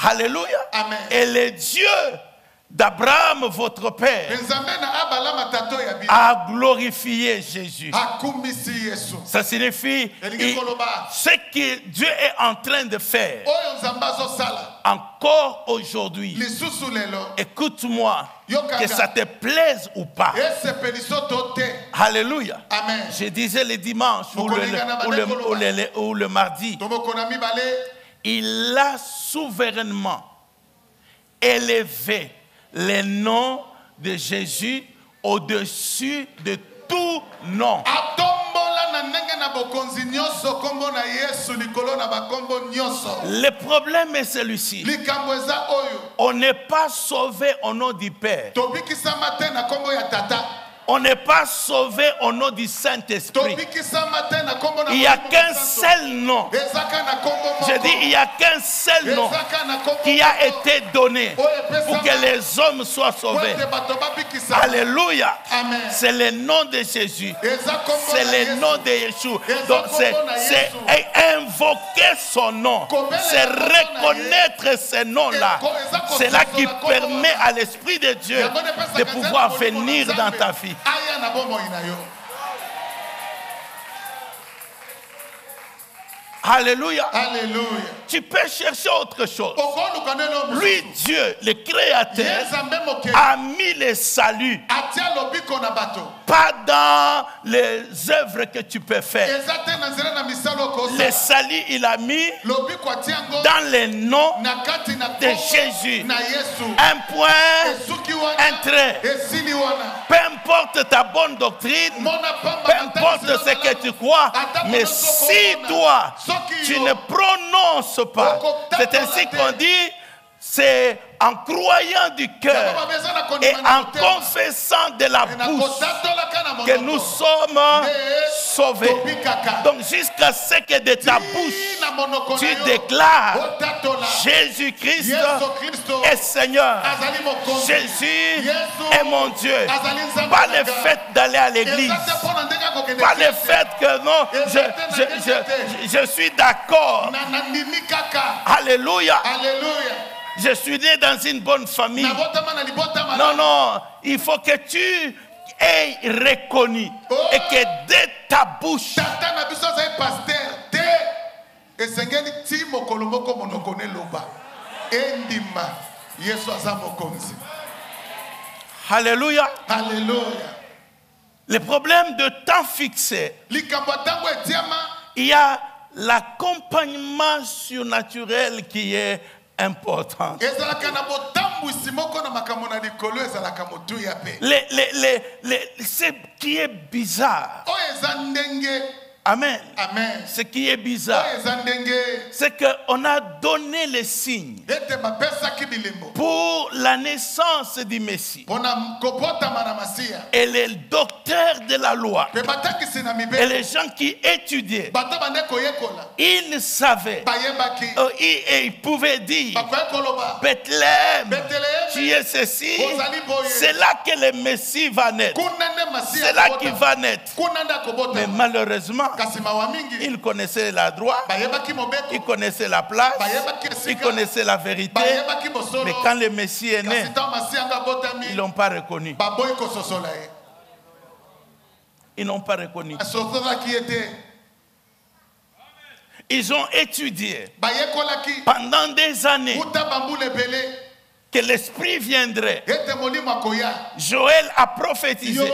Alléluia. Amen. Et le Dieu d'Abraham, votre père, a glorifié Jésus. Ça signifie ce que Dieu est en train de faire encore aujourd'hui. Écoute-moi, que ça te plaise ou pas. Alléluia. Amen. Je disais le dimanche ou le mardi, il a souverainement élevé le nom de Jésus au-dessus de tout nom. Le problème est celui-ci. On n'est pas sauvé au nom du Père. On n'est pas sauvé au nom du Saint-Esprit. Il n'y a qu'un seul nom. Je dis, il n'y a qu'un seul nom qui a été donné pour que les hommes soient sauvés. Alléluia. C'est le nom de Jésus. C'est le nom de Yeshua. Donc c'est invoquer son nom. C'est reconnaître ce nom-là. C'est là qui permet à l'Esprit de Dieu de pouvoir venir dans ta vie. Alléluia. Alléluia. Tu peux chercher autre chose. Lui, Dieu, le Créateur, a mis le salut pas dans les œuvres que tu peux faire. Le salut, il a mis dans le nom de Jésus. Un point, un trait. Peu importe ta bonne doctrine, peu importe ce que tu crois, mais si toi, tu ne prononces pas, c'est ainsi qu'on dit, c'est en croyant du cœur et en confessant de la bouche que nous sommes sauvés. Donc jusqu'à ce que de ta bouche tu déclares Jésus-Christ est Seigneur, Jésus est mon Dieu. Pas le fait d'aller à l'église, pas le fait que non, je suis d'accord. Alléluia. Je suis né dans une bonne famille. Non, non, il faut que tu aies reconnu et que de ta bouche. Alléluia. Alléluia. Le problème de temps fixé, il y a l'accompagnement surnaturel qui est important. Ce qui est bizarre. Amen. Amen. Ce qui est bizarre, c'est qu'on a donné les signes pour la naissance du Messie. Et les docteurs de la loi et les gens qui étudiaient, ils savaient, ils pouvaient dire, Bethléem, tu es ceci, c'est là que le Messie va naître. C'est là qu'il va naître. Mais malheureusement, il connaissait la droite, il connaissait la place, il connaissait la vérité. Mais quand le Messie est né, ils ne l'ont pas reconnu. Ils n'ont pas reconnu. Ils ont étudié pendant des années que l'Esprit viendrait. Joël a prophétisé.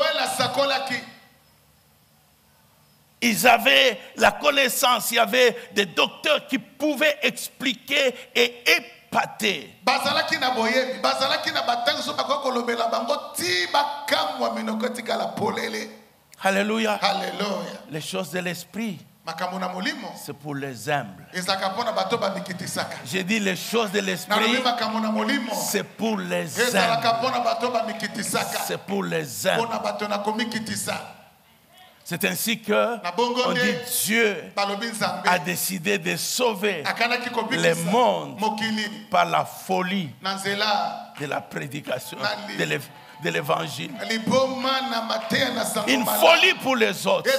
Ils avaient la connaissance, il y avait des docteurs qui pouvaient expliquer et épater. Alléluia. Alléluia. Les choses de l'esprit, c'est pour les humbles. J'ai dit les choses de l'esprit, c'est pour les humbles. C'est pour les humbles. C'est ainsi que on dit Dieu a décidé de sauver le monde par la folie de la prédication de l'évangile. Une folie pour les autres.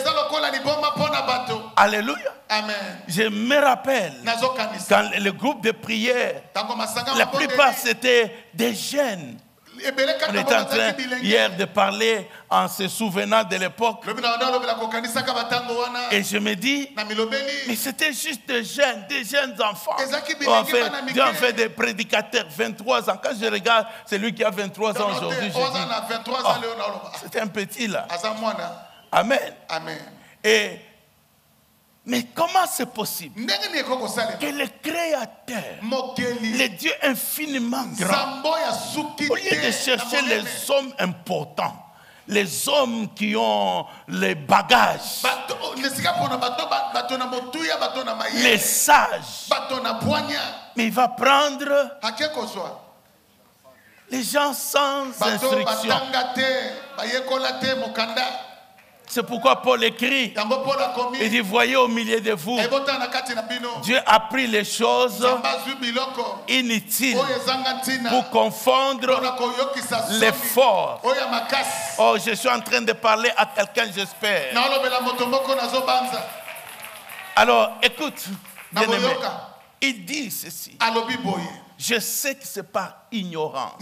Alléluia. Amen. Je me rappelle quand le groupe de prière, la plupart c'était des jeunes. On est en train hier de parler en se souvenant de l'époque. Et je me dis, mais c'était juste des jeunes enfants. Dieu en fait des prédicateurs, 23 ans. Quand je regarde celui qui a 23 ans aujourd'hui, je dis, oh, c'est un petit là. Amen. Amen. Mais comment c'est possible que le Créateur, le Dieu infiniment grand, au lieu de chercher les hommes importants, les hommes qui ont les bagages, les sages. Mais il va prendre les gens sans instruction. C'est pourquoi Paul écrit, il dit, voyez au milieu de vous, Dieu a pris les choses inutiles pour confondre les forts. Oh, je suis en train de parler à quelqu'un, j'espère. Alors, écoute, bien-aimé, il dit ceci. Je sais que ce n'est pas ignorance.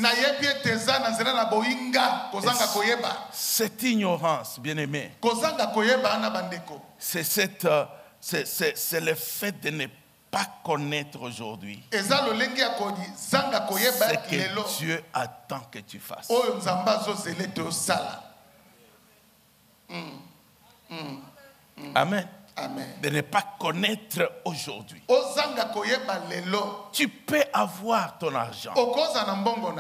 Cette ignorance, bien-aimé, c'est le fait de ne pas connaître aujourd'hui ce que Dieu attend que tu fasses. Amen. Amen. De ne pas connaître aujourd'hui. Tu peux avoir ton argent.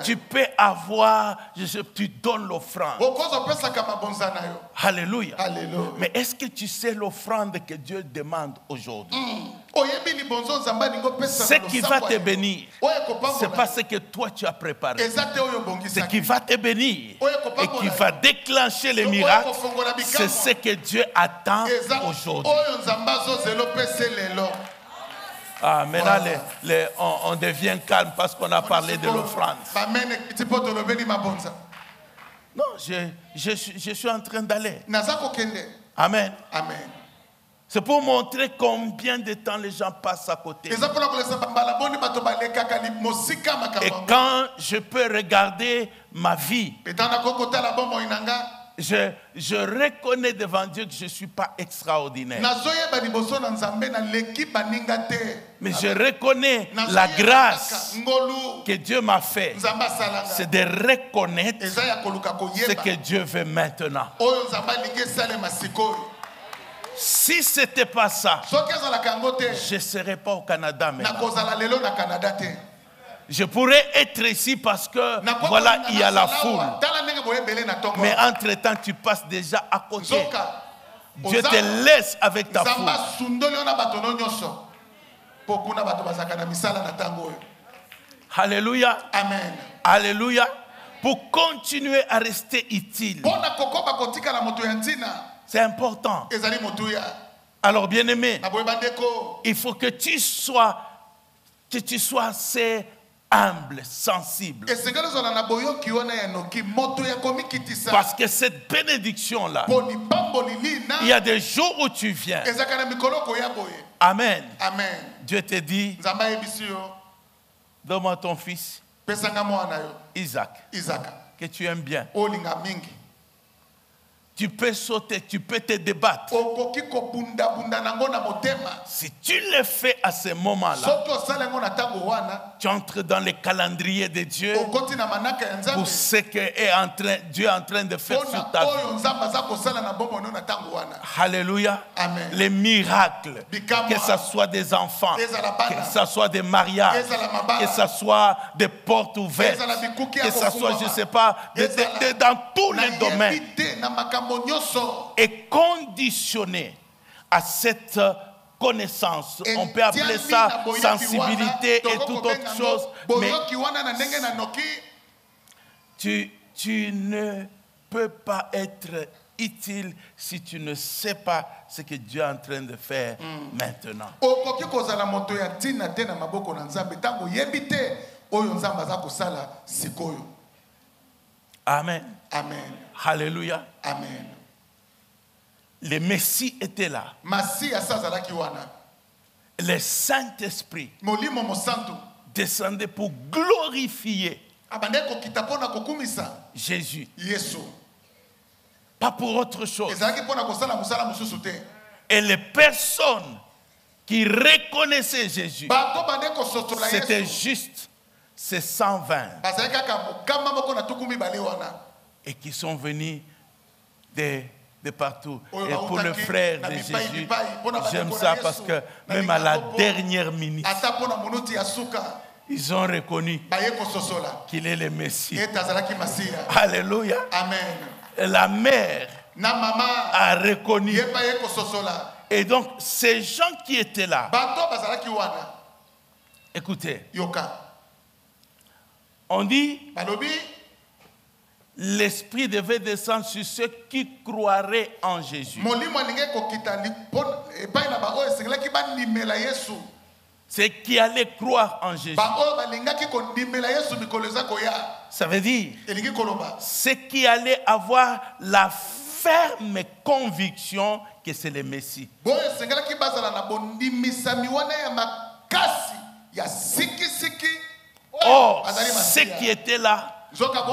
Tu peux avoir, tu donnes l'offrande. Alléluia. Alléluia. Mais est-ce que tu sais l'offrande que Dieu demande aujourd'hui? Ce qui va te bénir, c'est pas ce que toi tu as préparé. Ce qui va te bénir et qui va déclencher les miracles, c'est ce que Dieu attend aujourd'hui. Ah, maintenant, on devient calme parce qu'on a parlé de l'offrande. Non, je suis en train d'aller. Amen. Amen. C'est pour montrer combien de temps les gens passent à côté. Et quand je peux regarder ma vie, je reconnais devant Dieu que je ne suis pas extraordinaire. Mais je reconnais la grâce que Dieu m'a fait. C'est de reconnaître ce que Dieu veut maintenant. Si ce n'était pas ça, je ne serais pas au Canada maintenant. Je pourrais être ici parce que voilà, il y a la foule. Mais entre-temps, tu passes déjà à côté. Dieu te laisse avec ta foule. Alléluia. Amen. Alléluia. Pour continuer à rester utile. C'est important. Alors, bien-aimé, il faut que tu sois assez humble, sensible. Parce que cette bénédiction-là, il y a des jours où tu viens. Amen. Amen. Dieu te dit, donne-moi ton fils, Isaac, que tu aimes bien. Tu peux sauter, tu peux te débattre. Si tu le fais à ce moment-là, tu entres dans le calendrier de Dieu pour ce que Dieu est en train de faire sur ta vie. Alléluia. Amen. Les miracles, que ce soit des enfants, que ce soit des mariages, que ce soit des portes ouvertes, que ce soit, je ne sais pas, dans tous les domaines, est conditionné à cette connaissance. On peut appeler ça sensibilité et toute autre chose. Mais tu ne peux pas être utile si tu ne sais pas ce que Dieu est en train de faire maintenant. Amen. Amen. Alléluia. Amen. Le Messie était là. Le Saint-Esprit descendait pour glorifier Jésus. Pas pour autre chose. Et les personnes qui reconnaissaient Jésus, c'était juste ces 120. Et qui sont venus de partout. Et pour le frère de Jésus, j'aime ça parce que même à la dernière minute, ils ont reconnu qu'il est le Messie. Alléluia. Amen. La mère na mama a reconnu. yeba ye kososola. Et donc, ces gens qui étaient là, Bato bazalaki wana. écoutez, Yoka. on dit, Balobi l'Esprit devait descendre sur ceux qui croiraient en Jésus. molimo alingi kokita lipon epai na ba oyo esengelaki bandimela Yesu. Ceux qui allaient croire en Jésus. Ba oyo balingaki kondimela Yesu mikolo eza koya. Ça veut dire, Elingi koloba. ceux qui allaient avoir la ferme conviction que c'est le Messie. Boyo esengelaki bazala na bondimisami wana ya makasi ya siki siki. Or, ceux qui étaient là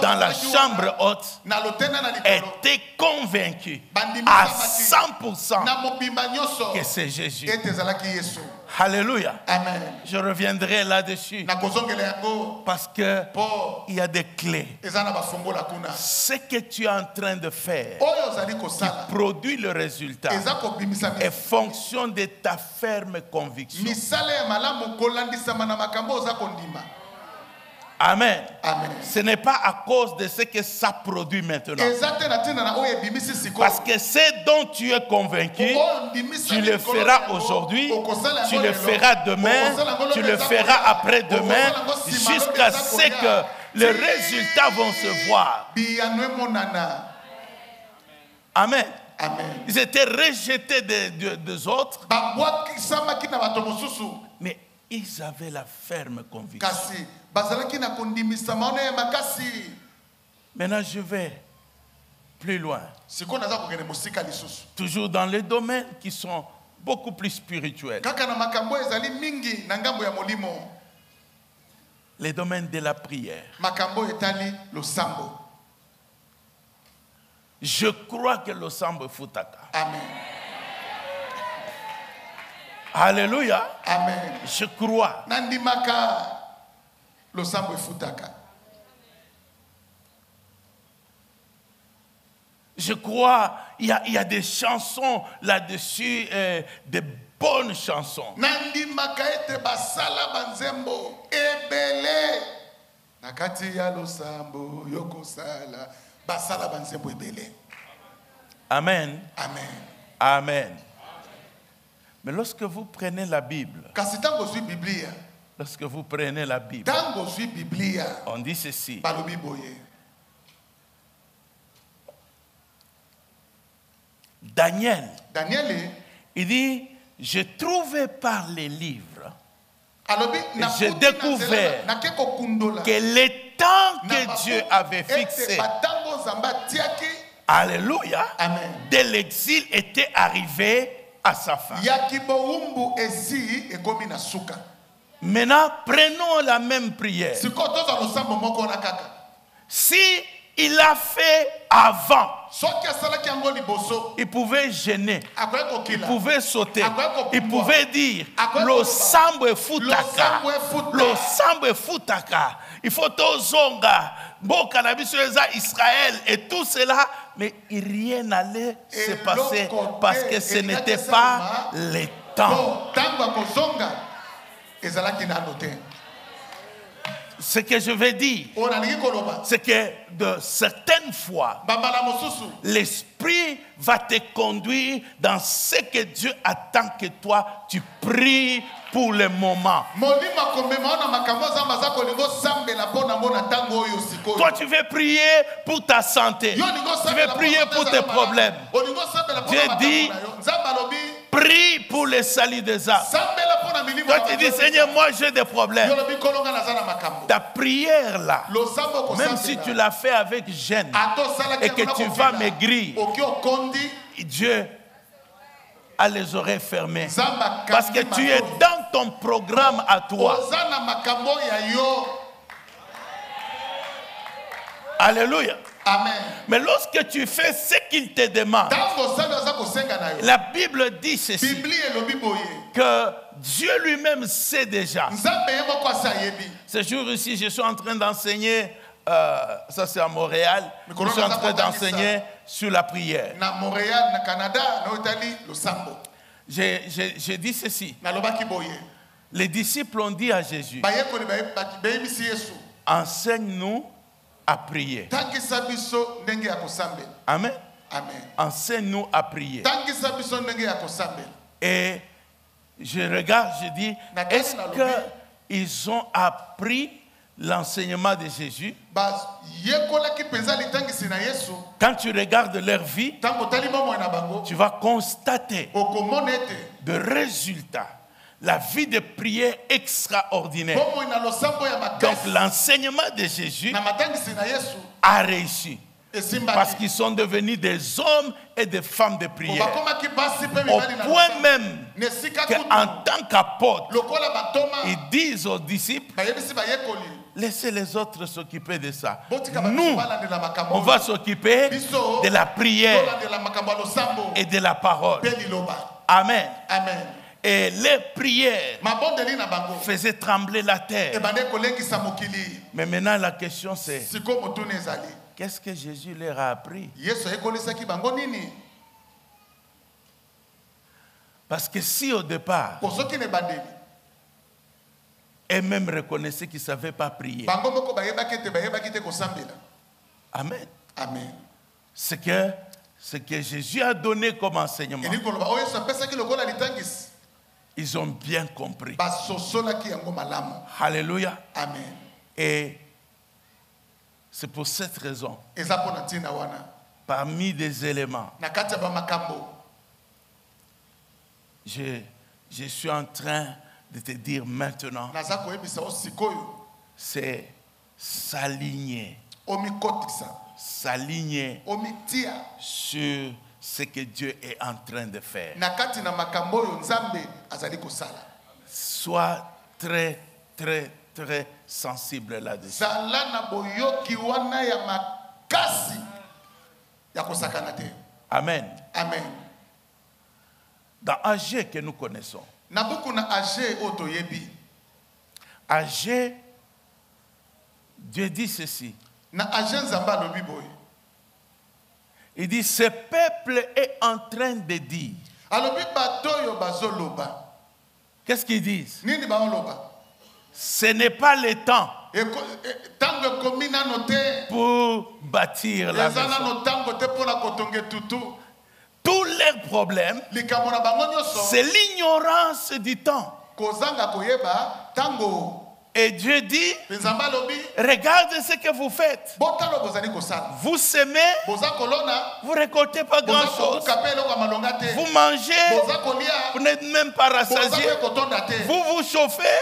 dans la chambre haute na lotena na likolo étaient convaincus à 100% na mobimba nyonso que c'est Jésus. ete ezalaki Yesu. Alléluia. Amen. Je reviendrai là-dessus Na kozongela yango parce que po il y a des clés. eza na bafongola kuna. Ce que tu es en train de faire Oyo ozali kosala produit le résultat eza kobimisa en fonction de ta ferme conviction. misala ya malamu kolandisama na makambo oza kondima. Amen. Amen. Ce n'est pas à cause de ce que ça produit maintenant. Eza te na tina na oyo ebimisi siko. Parce que ce dont tu es convaincu, tu le feras aujourd'hui, tu le feras demain, tu le feras après-demain, jusqu'à ce que les résultats vont se voir. Amen. Amen. Ils étaient rejetés des autres, mais ils avaient la ferme conviction. Maintenant, je vais plus loin. Toujours dans les domaines qui sont beaucoup plus spirituels. Les domaines de la prière. Je crois que le sambo futaka. Amen. Alléluia. Amen. Je crois. Nandimaka le sambo futaka. Je crois, il y a des chansons là-dessus, des bonnes chansons. Nandimaka ete basala banzembo ebele. Nakati ya lo sambo yoko sala basala banzembo ebele. Amen. Amen. Amen. Mais lorsque vous prenez la Bible, lorsque vous prenez la Bible, on dit ceci. Daniel, il dit, je trouvais par les livres, j'ai découvert que le temps que Dieu avait fixé, alléluia, de l'exil était arrivé à sa fin. Maintenant, prenons la même prière. Si il a fait avant, il pouvait gêner, il pouvait sauter, il pouvait dire le sambo futaka, le sambo futaka. Il faut tozonga, bon cannabis Israël et tout cela, mais rien n'allait se passer parce que ce n'était pas le temps. Ce que je veux dire, c'est que de certaines fois, l'Esprit va te conduire dans ce que Dieu attend que toi, tu pries pour le moment. Toi, tu veux prier pour ta santé. Tu veux prier pour tes problèmes. Dieu dit, prie pour le salut des âmes. Toi, tu dis, Seigneur, moi j'ai des problèmes. Ta prière là, même si tu l'as fait avec gêne et que tu vas maigrir, Dieu a les oreilles fermées. Parce que tu es dans ton programme à toi. Alléluia. Amen. Mais lorsque tu fais ce qu'il te demande, la Bible dit ceci, que Dieu lui-même sait déjà. Ce jour ici, je suis en train d'enseigner, ça c'est à Montréal, je suis en train d'enseigner sur la prière. J'ai dit ceci. Les disciples ont dit à Jésus, enseigne-nous à prier. Amen. Amen. Enseigne-nous à prier. Tangisa biso ndenge ya kosambela. Et je regarde, je dis, est-ce qu'ils ont appris l'enseignement de Jésus? Quand tu regardes leur vie, tu vas constater de résultats. La vie de prière extraordinaire. Donc l'enseignement de Jésus a réussi. Parce qu'ils sont devenus des hommes et des femmes de prière. Au point même qu'en tant qu'apôtres, ils disent aux disciples, laissez les autres s'occuper de ça. Nous, on va s'occuper de la prière et de la parole. Amen. Amen. Et les prières faisaient trembler la terre. Mais maintenant la question c'est, qu'est-ce que Jésus leur a appris? Parce que si au départ, eux-mêmes reconnaissaient qu'ils ne savaient pas prier. Amen. Amen. Ce que Jésus a donné comme enseignement, ils ont bien compris. Alléluia. Amen. Et c'est pour cette raison, parmi des éléments, je suis en train de te dire maintenant, c'est s'aligner sur ce que Dieu est en train de faire. Sois très, très, très sensible là-dessus. Amen. Amen. Dans AG que nous connaissons, AG, Dieu dit ceci. Il dit, ce peuple est en train de dire. Qu'est-ce qu'ils disent? Ce n'est pas le temps pour bâtir la maison. Tous leurs problèmes, c'est l'ignorance du temps. Et Dieu dit, regardez ce que vous faites. Vous semez, vous ne récoltez pas grand-chose. Vous mangez, vous n'êtes même pas rassasié. Vous vous chauffez.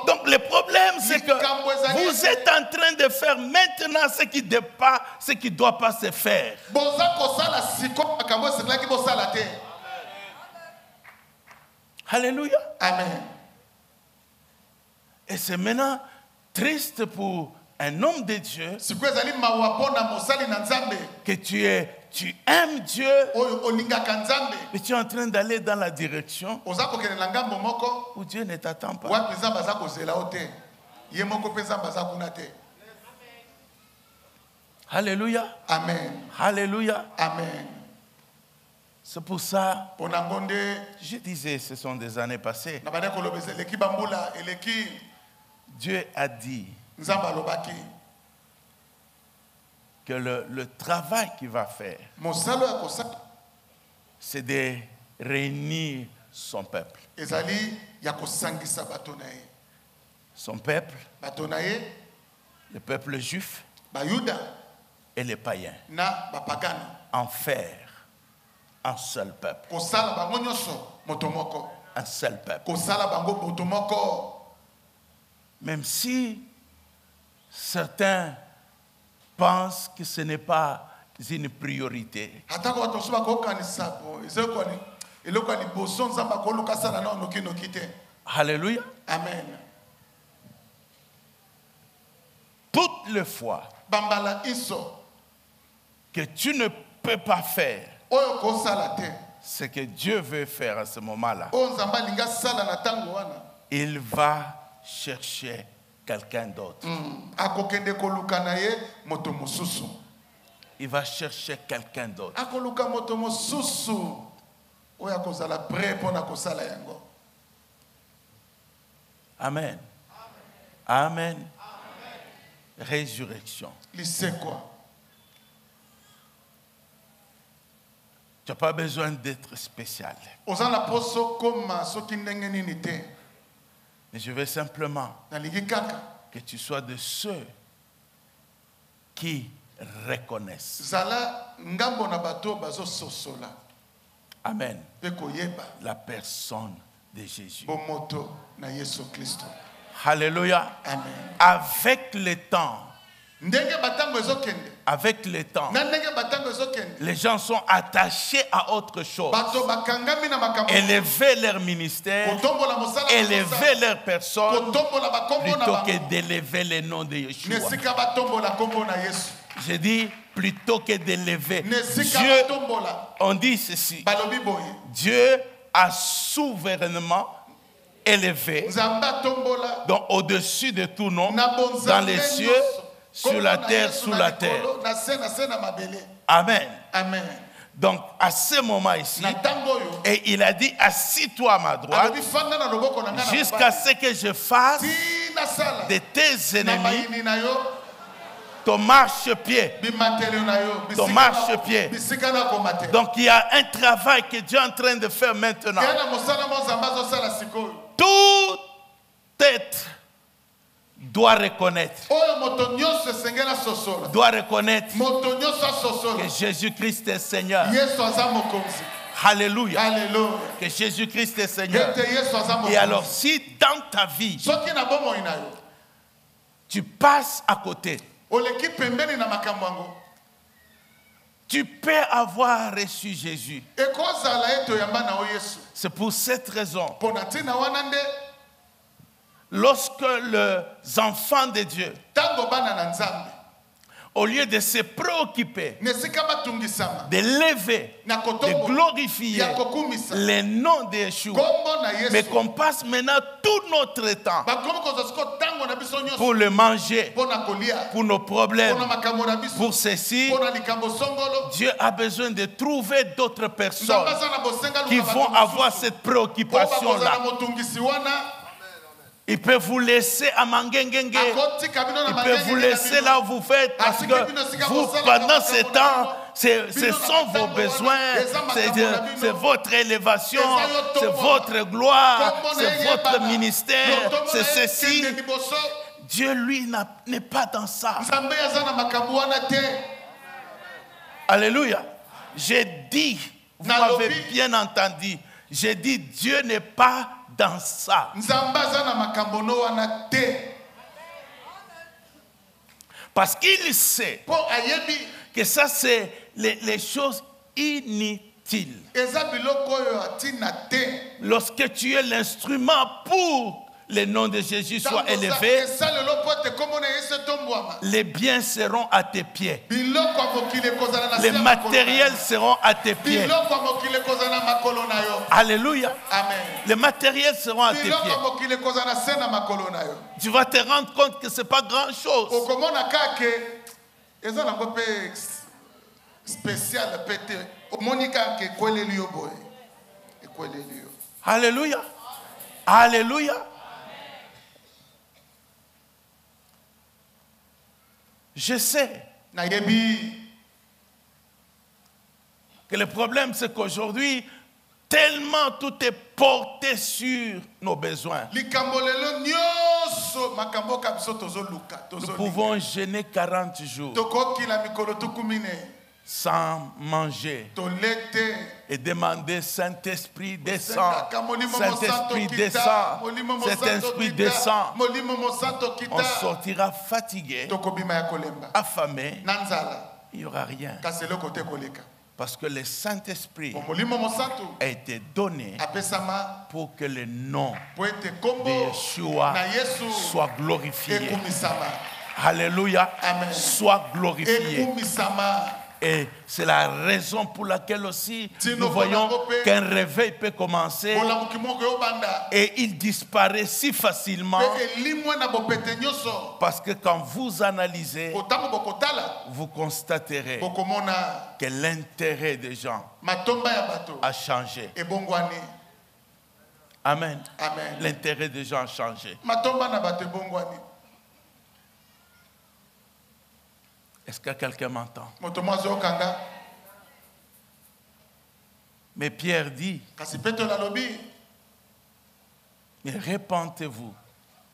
Donc le problème, c'est que vous êtes en train de faire maintenant ce qui ne doit pas se faire. Alléluia. Amen. Et c'est maintenant triste pour un homme de Dieu que tu aimes Dieu, mais tu es en train d'aller dans la direction où Dieu ne t'attend pas. Alléluia. Amen. Alléluia. Amen. C'est pour ça, je disais, ce sont des années passées. Dieu a dit que le travail qu'il va faire, c'est de réunir son peuple. Son peuple, le peuple juif et les païens, en faire un seul peuple. Un seul peuple. Même si certains pensent que ce n'est pas une priorité. Alléluia. Amen. Toutes les fois que tu ne peux pas faire ce que Dieu veut faire à ce moment-là, il va chercher quelqu'un d'autre. Il va chercher quelqu'un d'autre. Amen. Amen. Résurrection. Tu n'as pas besoin d'être spécial. Oza na poso koma soki ndenge nini te. Mais je veux simplement Nalingi kaka. que tu sois de ceux qui reconnaissent. Zala ngambo na bato bazo sosola. Amen. Pe koyeba La personne de Jésus. bomoto na Yesu Kristo. Alléluia. Amen. Avec le temps, Ndenge batango ezokende. avec le temps, Na ndenge batango ezokende. les gens sont attachés à autre chose. Bato bakangami na makambo. Élever leur ministère, Kotombola mosala. élever leur personne, Kotombola bakombo na plutôt bango. que d'élever le nom de Yeshua. Nesika batombola kombo na Yesu. Je dis plutôt que d'élever. Nesika Dieu, batombola. on dit ceci, Balobi boye. Dieu a souverainement élevé, Nzamba tombola. donc au-dessus de tout nom, Na dans bonzambe les cieux, nyonso. sur Kombo la na terre, Yesu sous na la likolo, terre. na se na mabele. Amen. Amen. Donc, à ce moment ici, Na tango yo. et il a dit, assis-toi à ma droite, Alobi fanda na loboko na nga na jusqu'à mobali. ce que je fasse Tina sala. de tes Na ennemis bayini na yo. ton marchepied. Bimatelo na yo. Ton marchepied. Bisika na komate. Donc, il y a un travail que Dieu est en train de faire maintenant. Yana mosala mo zamba zo sala sikoyo. Tout être doit reconnaître, Oyo moto nyonso esengela sosola. doit reconnaître Moto nyonso sosola. que Jésus-Christ est Seigneur. Yesu aza mokonzi. Alléluia. Alléluia. Que Jésus-Christ est Seigneur. Ete Yesu aza mokonzi. Et alors, si dans ta vie, Soki na bomoi na yo. tu passes à côté, Oleki pembeni na makambo yango. tu peux avoir reçu Jésus. Ekozala ete oyamba na o Yesu. C'est pour cette raison, Pona ntina wana nde lorsque les enfants de Dieu, tango bana na Nzambe. au lieu de se préoccuper, Nesika batungisama. de lever, Na de kotombo. glorifier Ya kokumisa. le nom de Yeshua, Kombo na Yesu. mais qu'on passe maintenant tout notre temps Bakomi kozasiko tango na biso nyonso. pour le manger, Pona kolia. pour nos problèmes, Pona makambo na biso. pour ceci. Pona likambo songolo. Dieu a besoin de trouver d'autres personnes Nzambe aza na bosenga qui luka vont bato avoir mosusu. cette Po bakozala préoccupation-là. motungisi wana. Il peut vous laisser à Mangengenge. Akotika bino na Il peut vous laisser là où vous faites parce que vous, pendant ce temps, ce sont vos besoins, c'est votre élévation, c'est votre gloire, c'est votre ministère, c'est ceci. Dieu, lui, n'est pas dans ça. Nzambe aza na makambo wana te. Alléluia. J'ai dit, vous m'avez bien entendu, j'ai dit Dieu n'est pas dans ça. Nzambe aza na makambo no wana te. Parce qu'il sait Po ayebi que ça, c'est les choses inutiles. eza biloko oyo atina te. Lorsque tu es l'instrument pour le nom de Jésus soit élevé, esalelo po ete kombo na Yesu etombwama. les biens seront à tes pieds. Biloko ya mokili ekozala na se Les ya makolo na yo. matériels seront à tes pieds. Biloko ya mokili ekozala na makolo na yo. Alléluia. Amen. Les matériels seront à tes Biloko ya pieds. mokili ekozala na se na makolo na yo. Tu vas te rendre compte que ce n'est pas grand-chose. Okomona kaka eza nango mpe spécial mpe te. Omoni kaka ekweleli yo boye. Ekweleli yo. Alléluia. Alléluia. Je sais Nayebi que le problème, c'est qu'aujourd'hui, tellement tout est porté sur nos besoins. likambo lelo nyonso makambo ka biso tozoluka Nous tozolinga. pouvons jeûner 40 jours Tokokila mikolo tukumine sans manger tolete et demander Saint-Esprit descend. Sengaka molimo mosanto Saint-Esprit kita, descend. molimo mosanto Saint-Esprit kita, descend. molimo mosanto On kita. sortira fatigué, Tokobima ya kolemba affamé. na nzala Il n'y aura rien. kasi eloko te koleka. Parce que le Saint-Esprit Po molimo mosanto a été donné apesama pour que le nom po ete de kombo Yeshua na Yesu soit glorifié. ekumisama. Alléluia. Amen. Soit glorifié. Ekumisama. Et c'est la raison pour laquelle aussi Si nous nous voyons voyons qu'un réveil peut commencer Bolamuki moko yo banda. et il disparaît si facilement Pe elimwe na bopete nyonso. parce que quand vous analysez, Otango bokotala. vous constaterez Bokomona que l'intérêt des gens matomba ya bato. a changé. Ebongwani. Amen. Amen. L'intérêt des gens a changé. Matomba na bato ebongwani. Est-ce que quelqu'un m'entend? Moto mwazo okanga. Mais Pierre dit, kasi Petro alobi, mais repentez-vous,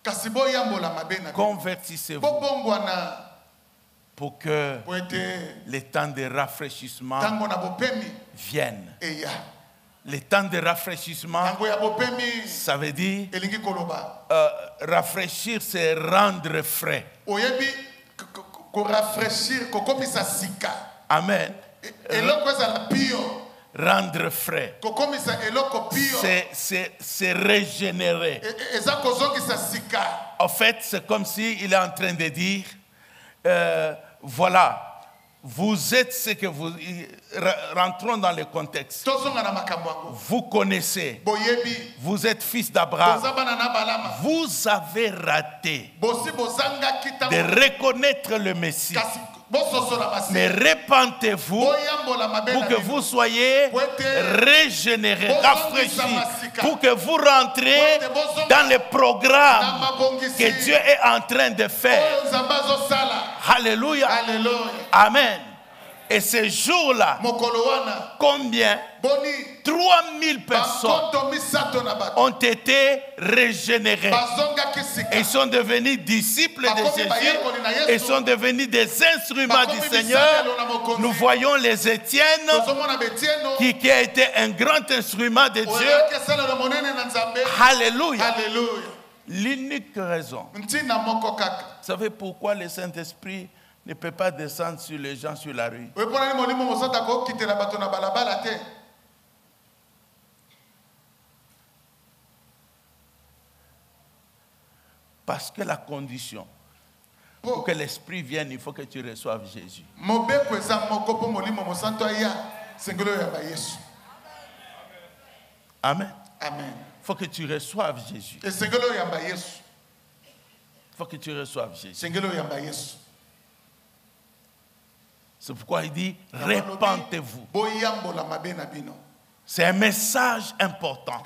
kasi boyambola mabe na bino, convertissez-vous bobongwana pour que po ete les temps de rafraîchissement tango na bopemi viennent. eya. Les temps de rafraîchissement, Tango ya bopemi ça veut dire elingi koloba. rafraîchir, c'est rendre frais. Oyebi ko rafraîchir ko komisa sika. Amen. Eloko ezala pio. Rendre frais. Ko komisa eloko pio. C'est régénérer. Eza kozongisa sika. En fait, c'est comme s'il est en train de dire, voilà, vous êtes ce que vous... Rentrons dans le contexte. Vous connaissez. Vous êtes fils d'Abraham. Vous avez raté de reconnaître le Messie. Mais repentez-vous pour que vous soyez régénérés, rafraîchis, pour que vous rentrez dans le programme que Dieu est en train de faire. Alléluia. Amen. Et ce jour-là, combien? 3000 personnes ont été régénérées. Ils sont devenus disciples de Jésus. Ils sont devenus des instruments du Seigneur. Nous voyons les Étienne, qui a été un grand instrument de Dieu. Alléluia. L'unique raison. Vous savez pourquoi le Saint-Esprit ne peut pas descendre sur les gens sur la rue? Parce que la condition pour que l'Esprit vienne, il faut que tu reçoives Jésus. Amen. Amen. Il faut que tu reçoives Jésus. Il faut que tu reçoives Jésus. C'est pourquoi il dit, repentez-vous. C'est un message important.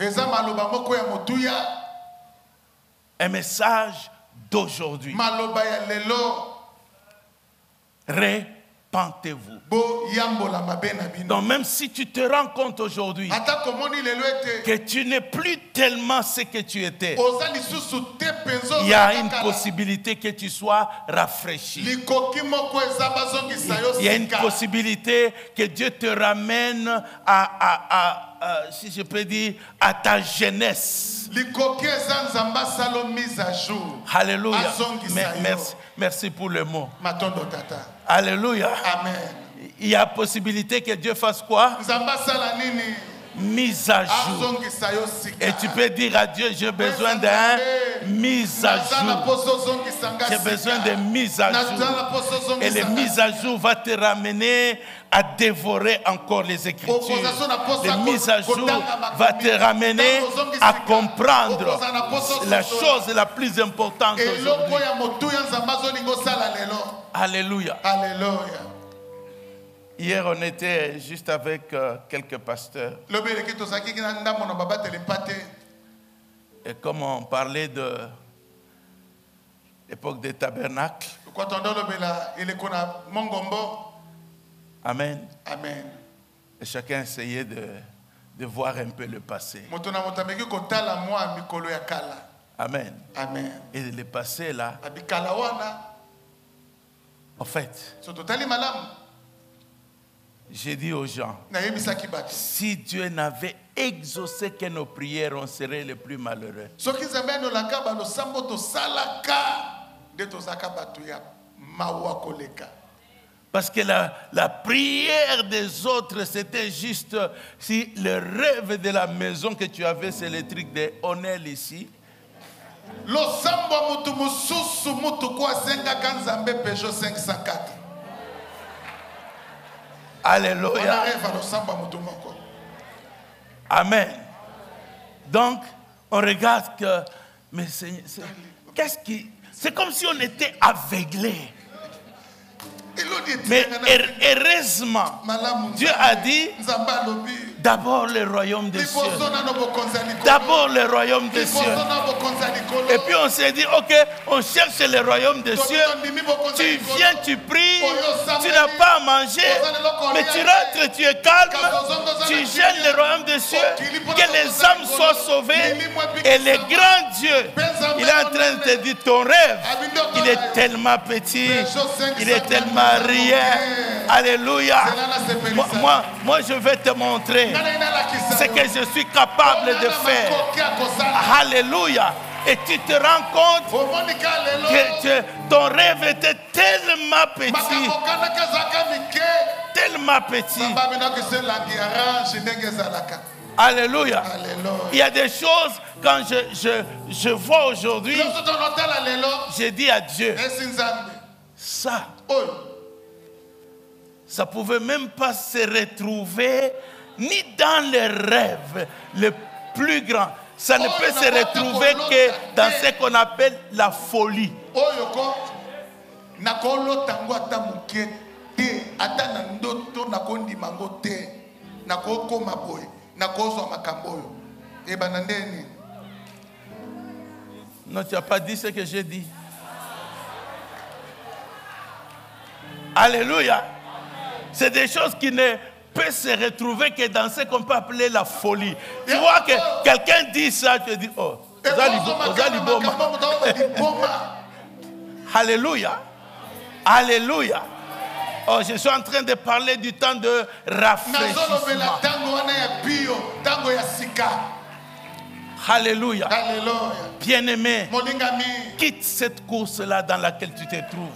Un message d'aujourd'hui. Repentez-vous. Donc même si tu te rends compte aujourd'hui que tu n'es plus tellement ce que tu étais, il y a une possibilité que tu sois rafraîchi. Il y a une possibilité que Dieu te ramène si je peux dire, à ta jeunesse. Alléluia. Merci pour le mot. Alléluia. Amen. Il y a possibilité que Dieu fasse quoi? Mise à jour. Et tu peux dire à Dieu, j'ai besoin d'une mise à jour. J'ai besoin de mise à jour. Et la mise à jour va te ramener à dévorer encore les Écritures. La mise à jour va te ramener à comprendre la chose la plus importante aujourd'hui. Alléluia. Alléluia. Hier, on était juste avec quelques pasteurs. Et comme on parlait de l'époque des tabernacles. Amen. Amen. Et chacun essayait de voir un peu le passé. Amen. Amen. Et le passé là, en fait, j'ai dit aux gens, si Dieu n'avait exaucé que nos prières, on serait les plus malheureux. Parce que la prière des autres, c'était juste si le rêve de la maison que tu avais, c'est le truc de Onel ici. Alléluia. Amen. Donc, on regarde que, mais qu'est-ce qui... C'est comme si on était aveuglés. Mais heureusement, Dieu a dit, D'abord le royaume des cieux. D'abord le royaume des cieux. Et puis on s'est dit, ok, on cherche le royaume des cieux. Tu viens, tu pries, tu n'as pas à manger, mais tu rentres, tu es calme, tu gênes le royaume des cieux, que les âmes soient sauvées. Et le grand Dieu, il est en train de te dire, ton rêve, il est tellement petit, il est tellement rien. Alléluia. Moi, je vais te montrer ce que je suis capable de faire. Alléluia. Et tu te rends compte que ton rêve était tellement petit. Tellement petit. Alléluia. Il y a des choses, quand je vois aujourd'hui, j'ai dit à Dieu, ça ne pouvait même pas se retrouver ni dans les rêves les plus grands. Ça ne peut se retrouver que dans ce qu'on appelle la folie. Non, tu n'as pas dit ce que j'ai dit. Alléluia. C'est des choses qui ne peuvent se retrouver que dans ce qu'on peut appeler la folie. Tu vois que quelqu'un dit ça, tu te dis, oh, Alléluia. Alléluia. Oh, je suis en train de parler du temps de rafraîchissement. Alléluia. Bien-aimé, quitte cette course-là dans laquelle tu te trouves.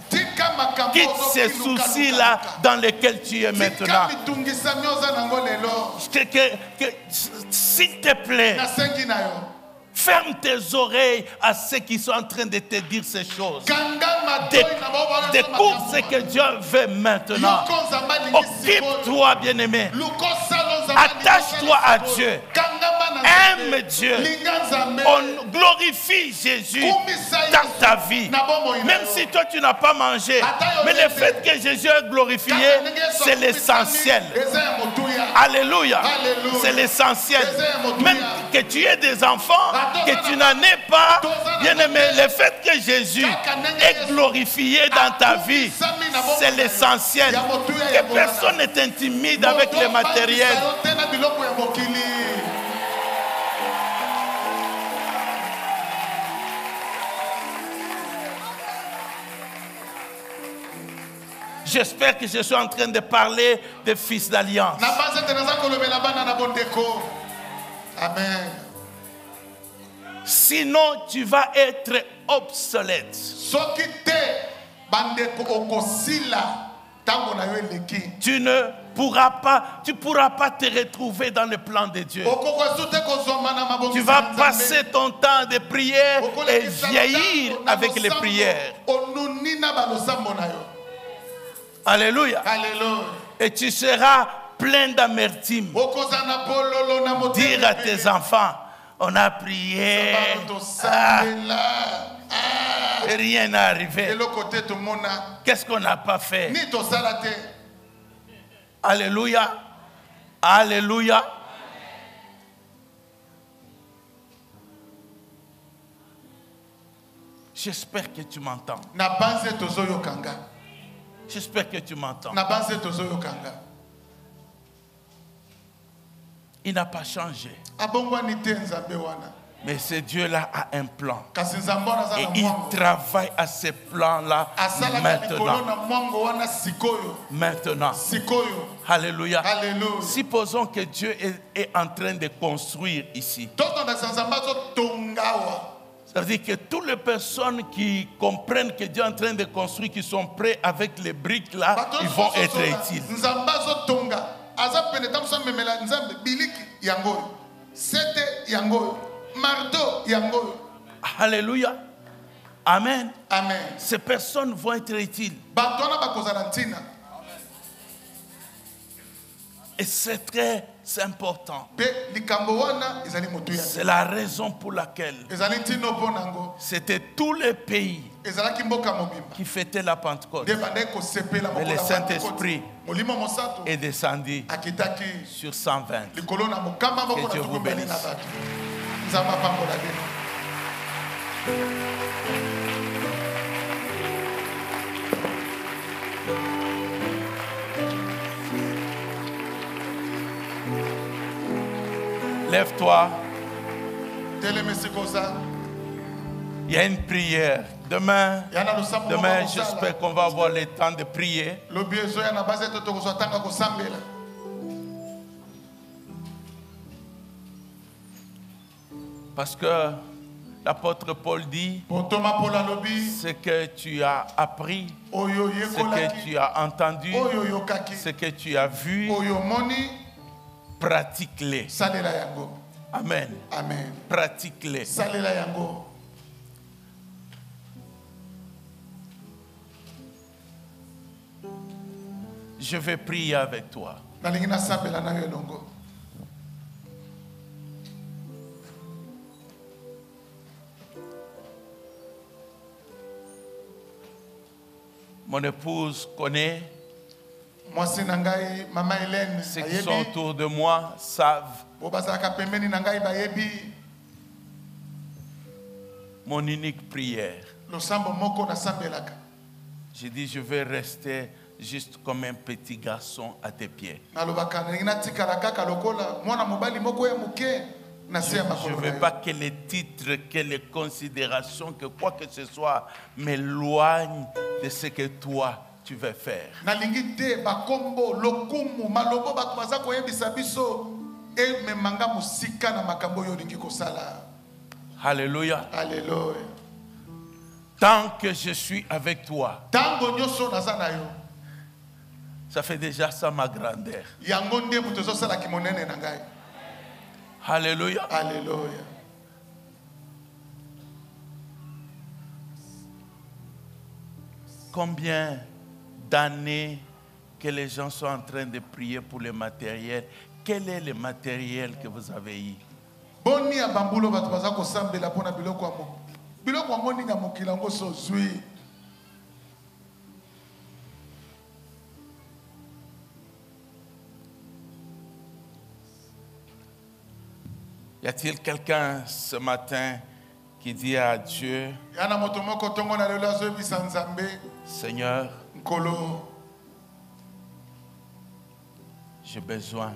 Quitte ces soucis-là dans lesquels tu es maintenant. S'il te plaît, ferme tes oreilles à ceux qui sont en train de te dire ces choses. Découvre ce que Dieu veut maintenant. Occupe-toi, bien-aimé. Attache-toi à Dieu. Aime Dieu. On glorifie Jésus dans ta vie. Même si toi tu n'as pas mangé. Mais le fait que Jésus est glorifié, c'est l'essentiel. Alléluia. C'est l'essentiel. Même que tu aies des enfants, que tu n'en aies pas, bien aimé, le fait que Jésus est glorifié dans ta vie, c'est l'essentiel. Que personne ne t'intimide avec le matériel. J'espère que je suis en train de parler des fils d'alliance. Amen. Sinon, tu vas être obsolète. Tu ne pourras pas te retrouver dans le plan de Dieu. Tu vas passer ton temps de prière et vieillir avec les prières. Alléluia. Et tu seras plein d'amertume. Dire à tes enfants, on a prié, rien n'est arrivé. Qu'est-ce qu'on n'a pas fait? Alléluia. Alléluia. J'espère que tu m'entends. J'espère que tu m'entends. Il n'a pas changé. Mais ce Dieu-là a un plan. Et il travaille à ce plan-là maintenant. Alléluia. Supposons que Dieu est en train de construire ici. Ça veut dire que toutes les personnes qui comprennent que Dieu est en train de construire, qui sont prêts avec les briques là, ils vont être utiles. Alléluia. Amen. Amen. Ces personnes vont être utiles. Et c'est très important. Pe likambo wana ezali motu ya. C'est la raison pour laquelle Ezali tino ponango. c'était tous les pays Ezalaki mboka mobimba. qui fêtaient la Pentecôte. Debande ko sepela Mais le mokola Saint-Esprit Molimo mosantu est descendu akitaki sur 120. likolo na mokamba moko Que na Dieu vous tukumbeli na bénisse. bato. Nzamba pambola bino. Lève-toi. Telemesi koza. Il y a une prière. Demain, Yana losambo demain moko j'espère qu'on va avoir le temps de prier. Lobi ezoya na base to tokozwa tanga kosambela. Parce que l'apôtre Paul dit, Potoma pola lobi ce que tu as appris, oyo ce yekolaki. que tu as entendu, Oyo yokaki. ce que tu as vu, Oyo moni pratique-les. salela yango. Amen. Amen. Pratique-les. Salela yango. Je vais prier avec toi. Nalingi nasambela na yo elongo. Mon épouse connaît, Mwasi na ngai mama Hélène ceux qui sont ayebi. autour de moi savent Bo bazalaka pembeni na ngai bayebi. mon unique prière. Losambo moko nasambelaka. J'ai dit, je vais rester juste comme un petit garçon à tes pieds. Nalobaka nalingi natikala kaka lokola mwana mobali moko ya moke na se ya Je makolo ne na veux yo. pas que les titres, que les considérations, que quoi que ce soit m'éloigne de ce que toi, tu veux faire. Nalingi te bakombo lokumu malobo bato baza koyebisa biso ememanga mosika na makambo oyo olingi kosala. Alléluia. Alléluia. Tant que je suis avec toi, Tango nyonso naza na yo. ça fait déjà ça ma grandeur. Yango nde moto ezosalaki monene na ngai. Alléluia. Alléluia. Combien d'années que les gens sont en train de prier pour le matériel? Quel est le matériel que vous avez eu? Boni ya bambulo bato baza kosambela mpona biloko ya mo. Biloko yango ninga mokili yango so zwi. Y a-t-il quelqu'un ce matin qui dit à Dieu, Yana moto moko tongo na lelo azoyebisa Nzambe Seigneur, nkolo j'ai besoin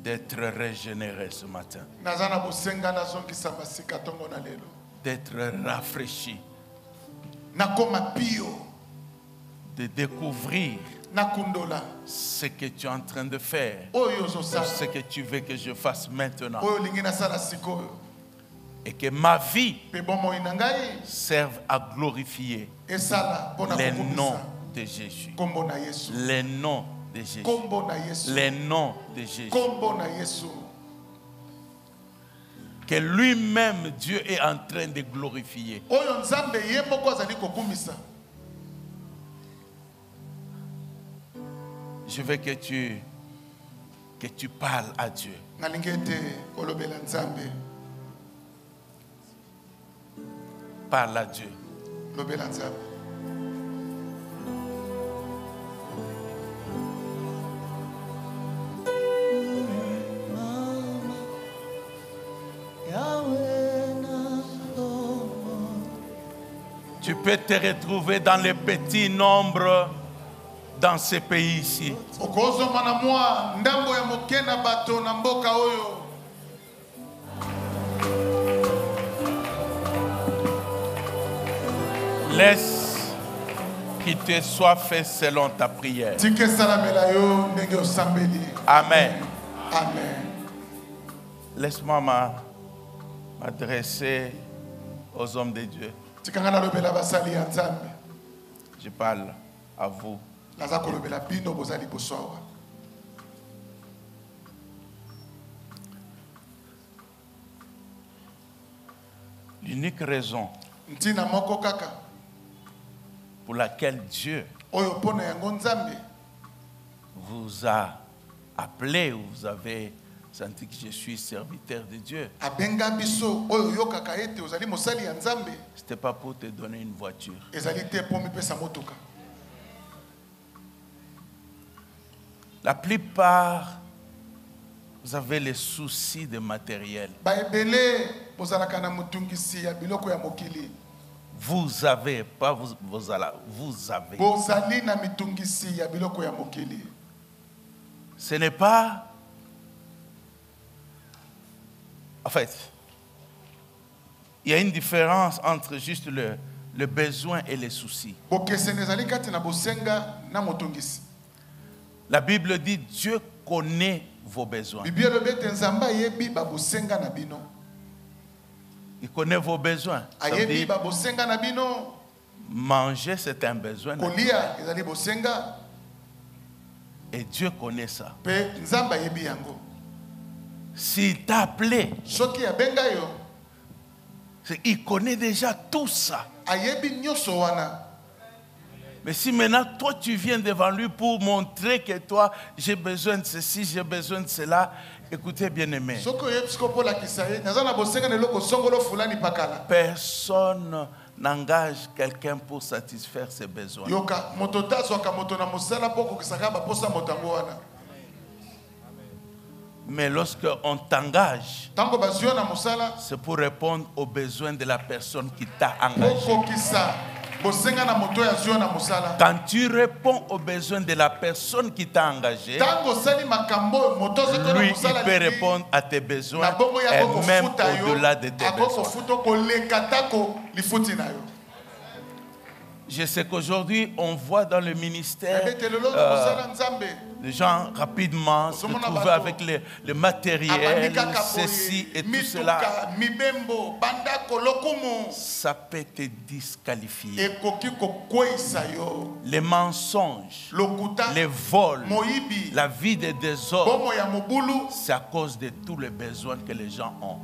d'être régénéré ce matin, naza na bosenga nazongisa masika tongo na lelo. d'être rafraîchi, Nakoma pio. de découvrir Nakundola. ce que tu es en train de faire, Oyo zosala. ce que tu veux que je fasse maintenant, Oyo lingi nasala sikoyo. et que ma vie Pe bomoi na ngai serve à glorifier esala mpona les noms kokumisa de Jésus, kombo na Yesu. les noms de Jésus, Kombo na Yesu. les noms de Jésus. Kombo na Yesu. Que lui-même, Dieu est en train de glorifier. Oyo Nzambe ye moko azali kokumisa. Je veux que tu parles à Dieu. Nalingi ete olobela Nzambe. Parle à Dieu. Lobela Nzambe. Tu peux te retrouver dans les petits nombres dans ce pays ici. Okozoma na mwa ndambo ya moke na bato na mboka oyo. Laisse qu'il te soit fait selon ta prière. Tike salamela yo ndenge osambeli. Amen. Amen. Laisse-moi m'adresser aux hommes de Dieu. Tikanga na lobela basali ya Nzambe. Je parle à vous. Naza kolobela bino bozali boso awa. L'unique raison Ntina moko kaka pour laquelle Dieu oyo pona yango Nzambe vous a appelé, ou vous avez senti que je suis serviteur de Dieu, abenga biso oyo yokaka ete ozali mosali ya Nzambe, c'était pas pour te donner une voiture. ezali te po mipesa motoka. La plupart, vous avez les soucis de matériel. Ba ebele bozalaka na mutungisi ya biloko ya mokili. Vous avez, pas vous, vous avez. Bozali na mitungisi ya biloko ya mokili. Ce n'est pas... En fait, il y a une différence entre juste le besoin et les soucis. La Bible dit Dieu connaît vos besoins. Il connaît vos besoins. Ça veut dire, manger, c'est un besoin. Et Dieu connaît ça. S'il t'a appelé, il connaît déjà tout ça. Mais si maintenant toi tu viens devant lui pour montrer que toi j'ai besoin de ceci, j'ai besoin de cela, écoutez bien aimé, personne n'engage quelqu'un pour satisfaire ses besoins. Mais lorsque on t'engage, c'est pour répondre aux besoins de la personne qui t'a engagé. Quand tu réponds aux besoins de la personne qui t'a engagé, lui, il peut répondre à tes besoins et même au-delà de tes besoins. Je sais qu'aujourd'hui, on voit dans le ministère les gens rapidement se retrouver avec le matériel, ceci et tout cela. Ça peut te disqualifier. Les mensonges, les vols, la vie des désordres, c'est à cause de tous les besoins que les gens ont.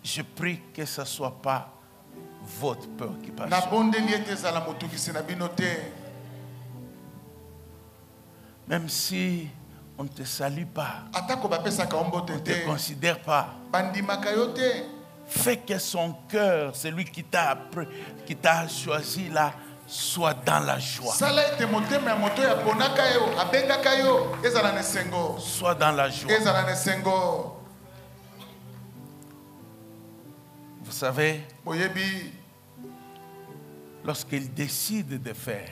Je prie que ce ne soit pas votre peur qui passe. Même si on ne te salue pas, on ne te considère pas, fais que son cœur, celui qui t'a choisi là, soit dans la joie. Soit dans la joie. Vous savez, lorsqu'il décide de faire,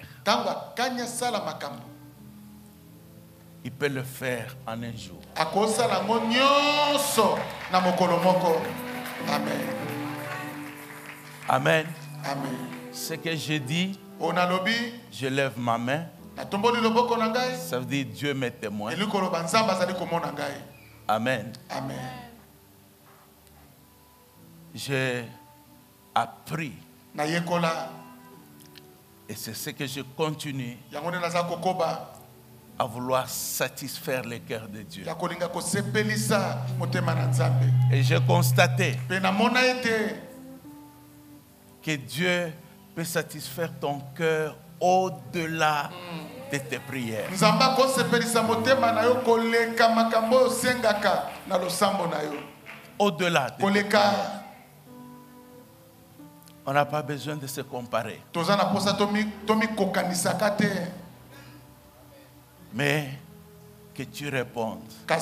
il peut le faire en un jour. Amen. Amen. Ce que je dis, je lève ma main. Ça veut dire Dieu m'est témoin. Amen. Amen. J'ai appris, et c'est ce que je continue à vouloir satisfaire le cœur de Dieu. Et j'ai constaté que Dieu peut satisfaire ton cœur au-delà de tes prières. Au-delà de tes prières. On n'a pas besoin de se comparer. Mais que tu répondes à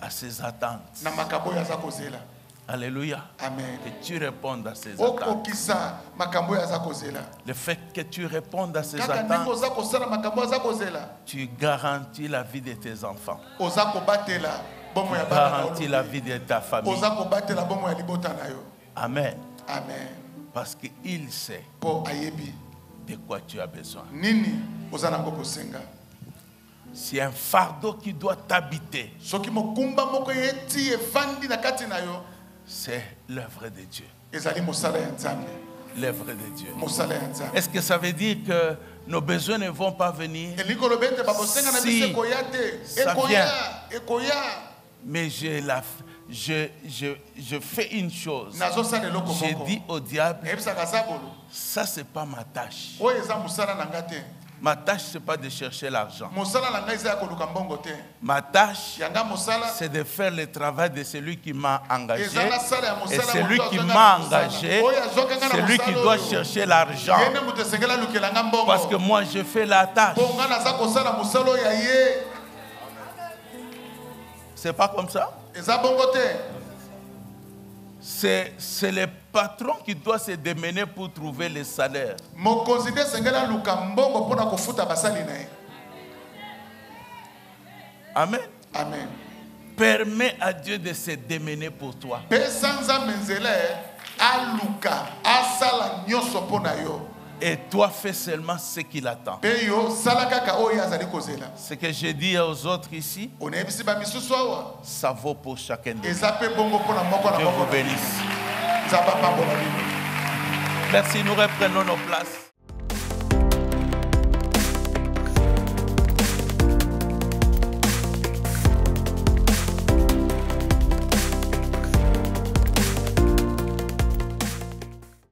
ses attentes. Alléluia. Amen. Que tu répondes à ses attentes. Le fait que tu répondes à ses attentes, tu garantis la vie de tes enfants. Tu garantis la vie de ta famille. Amen. Amen. Parce qu'il sait de quoi tu as besoin. C'est un fardeau qui doit t'habiter. C'est l'œuvre de Dieu. L'œuvre de Dieu. Est-ce que ça veut dire que nos besoins ne vont pas venir? Si ça vient, mais je fais une chose. nazosala eloko J'ai moko dit au diable, eyebisaka za bolo ça c'est pas ma tâche. oyo eza mosala na nga te Ma tâche c'est pas de chercher l'argent. mosala na ngai eza ya koluka mbongo te Ma tâche yanga mosala c'est de faire le travail de celui qui m'a engagé. eza nasala ya Et mosala celui moto qui azwanga m'a na mosala. engagé, oyo azwakanga na celui qui mosala doit oyo. chercher l'argent. ye nde moto esengeli alukela nga mbongo Parce que moi je fais la tâche. mpo nga naza kosala mosala oyo ya ye C'est pas comme ça. eza bongo te C'est le patron qui doit se démener pour trouver le salaire. mokonzi nde esengeli aluka mbongo mpona kofuta basali na ye Amen. amen Permets à Dieu de se démener pour toi. pesa nzambe nzela aluka asala nyonso mpo na yo Et toi fais seulement ce qu'il attend. mpe yo sala kaka oyo azali kozela Ce que je dis aux autres ici, onayebisi bamisusu awa ça vaut pour chacun de nous. eza mpe bongo mpona moko na Dieu moko vous bénisse. nzambe apambola bino Merci, nous reprenons nos places.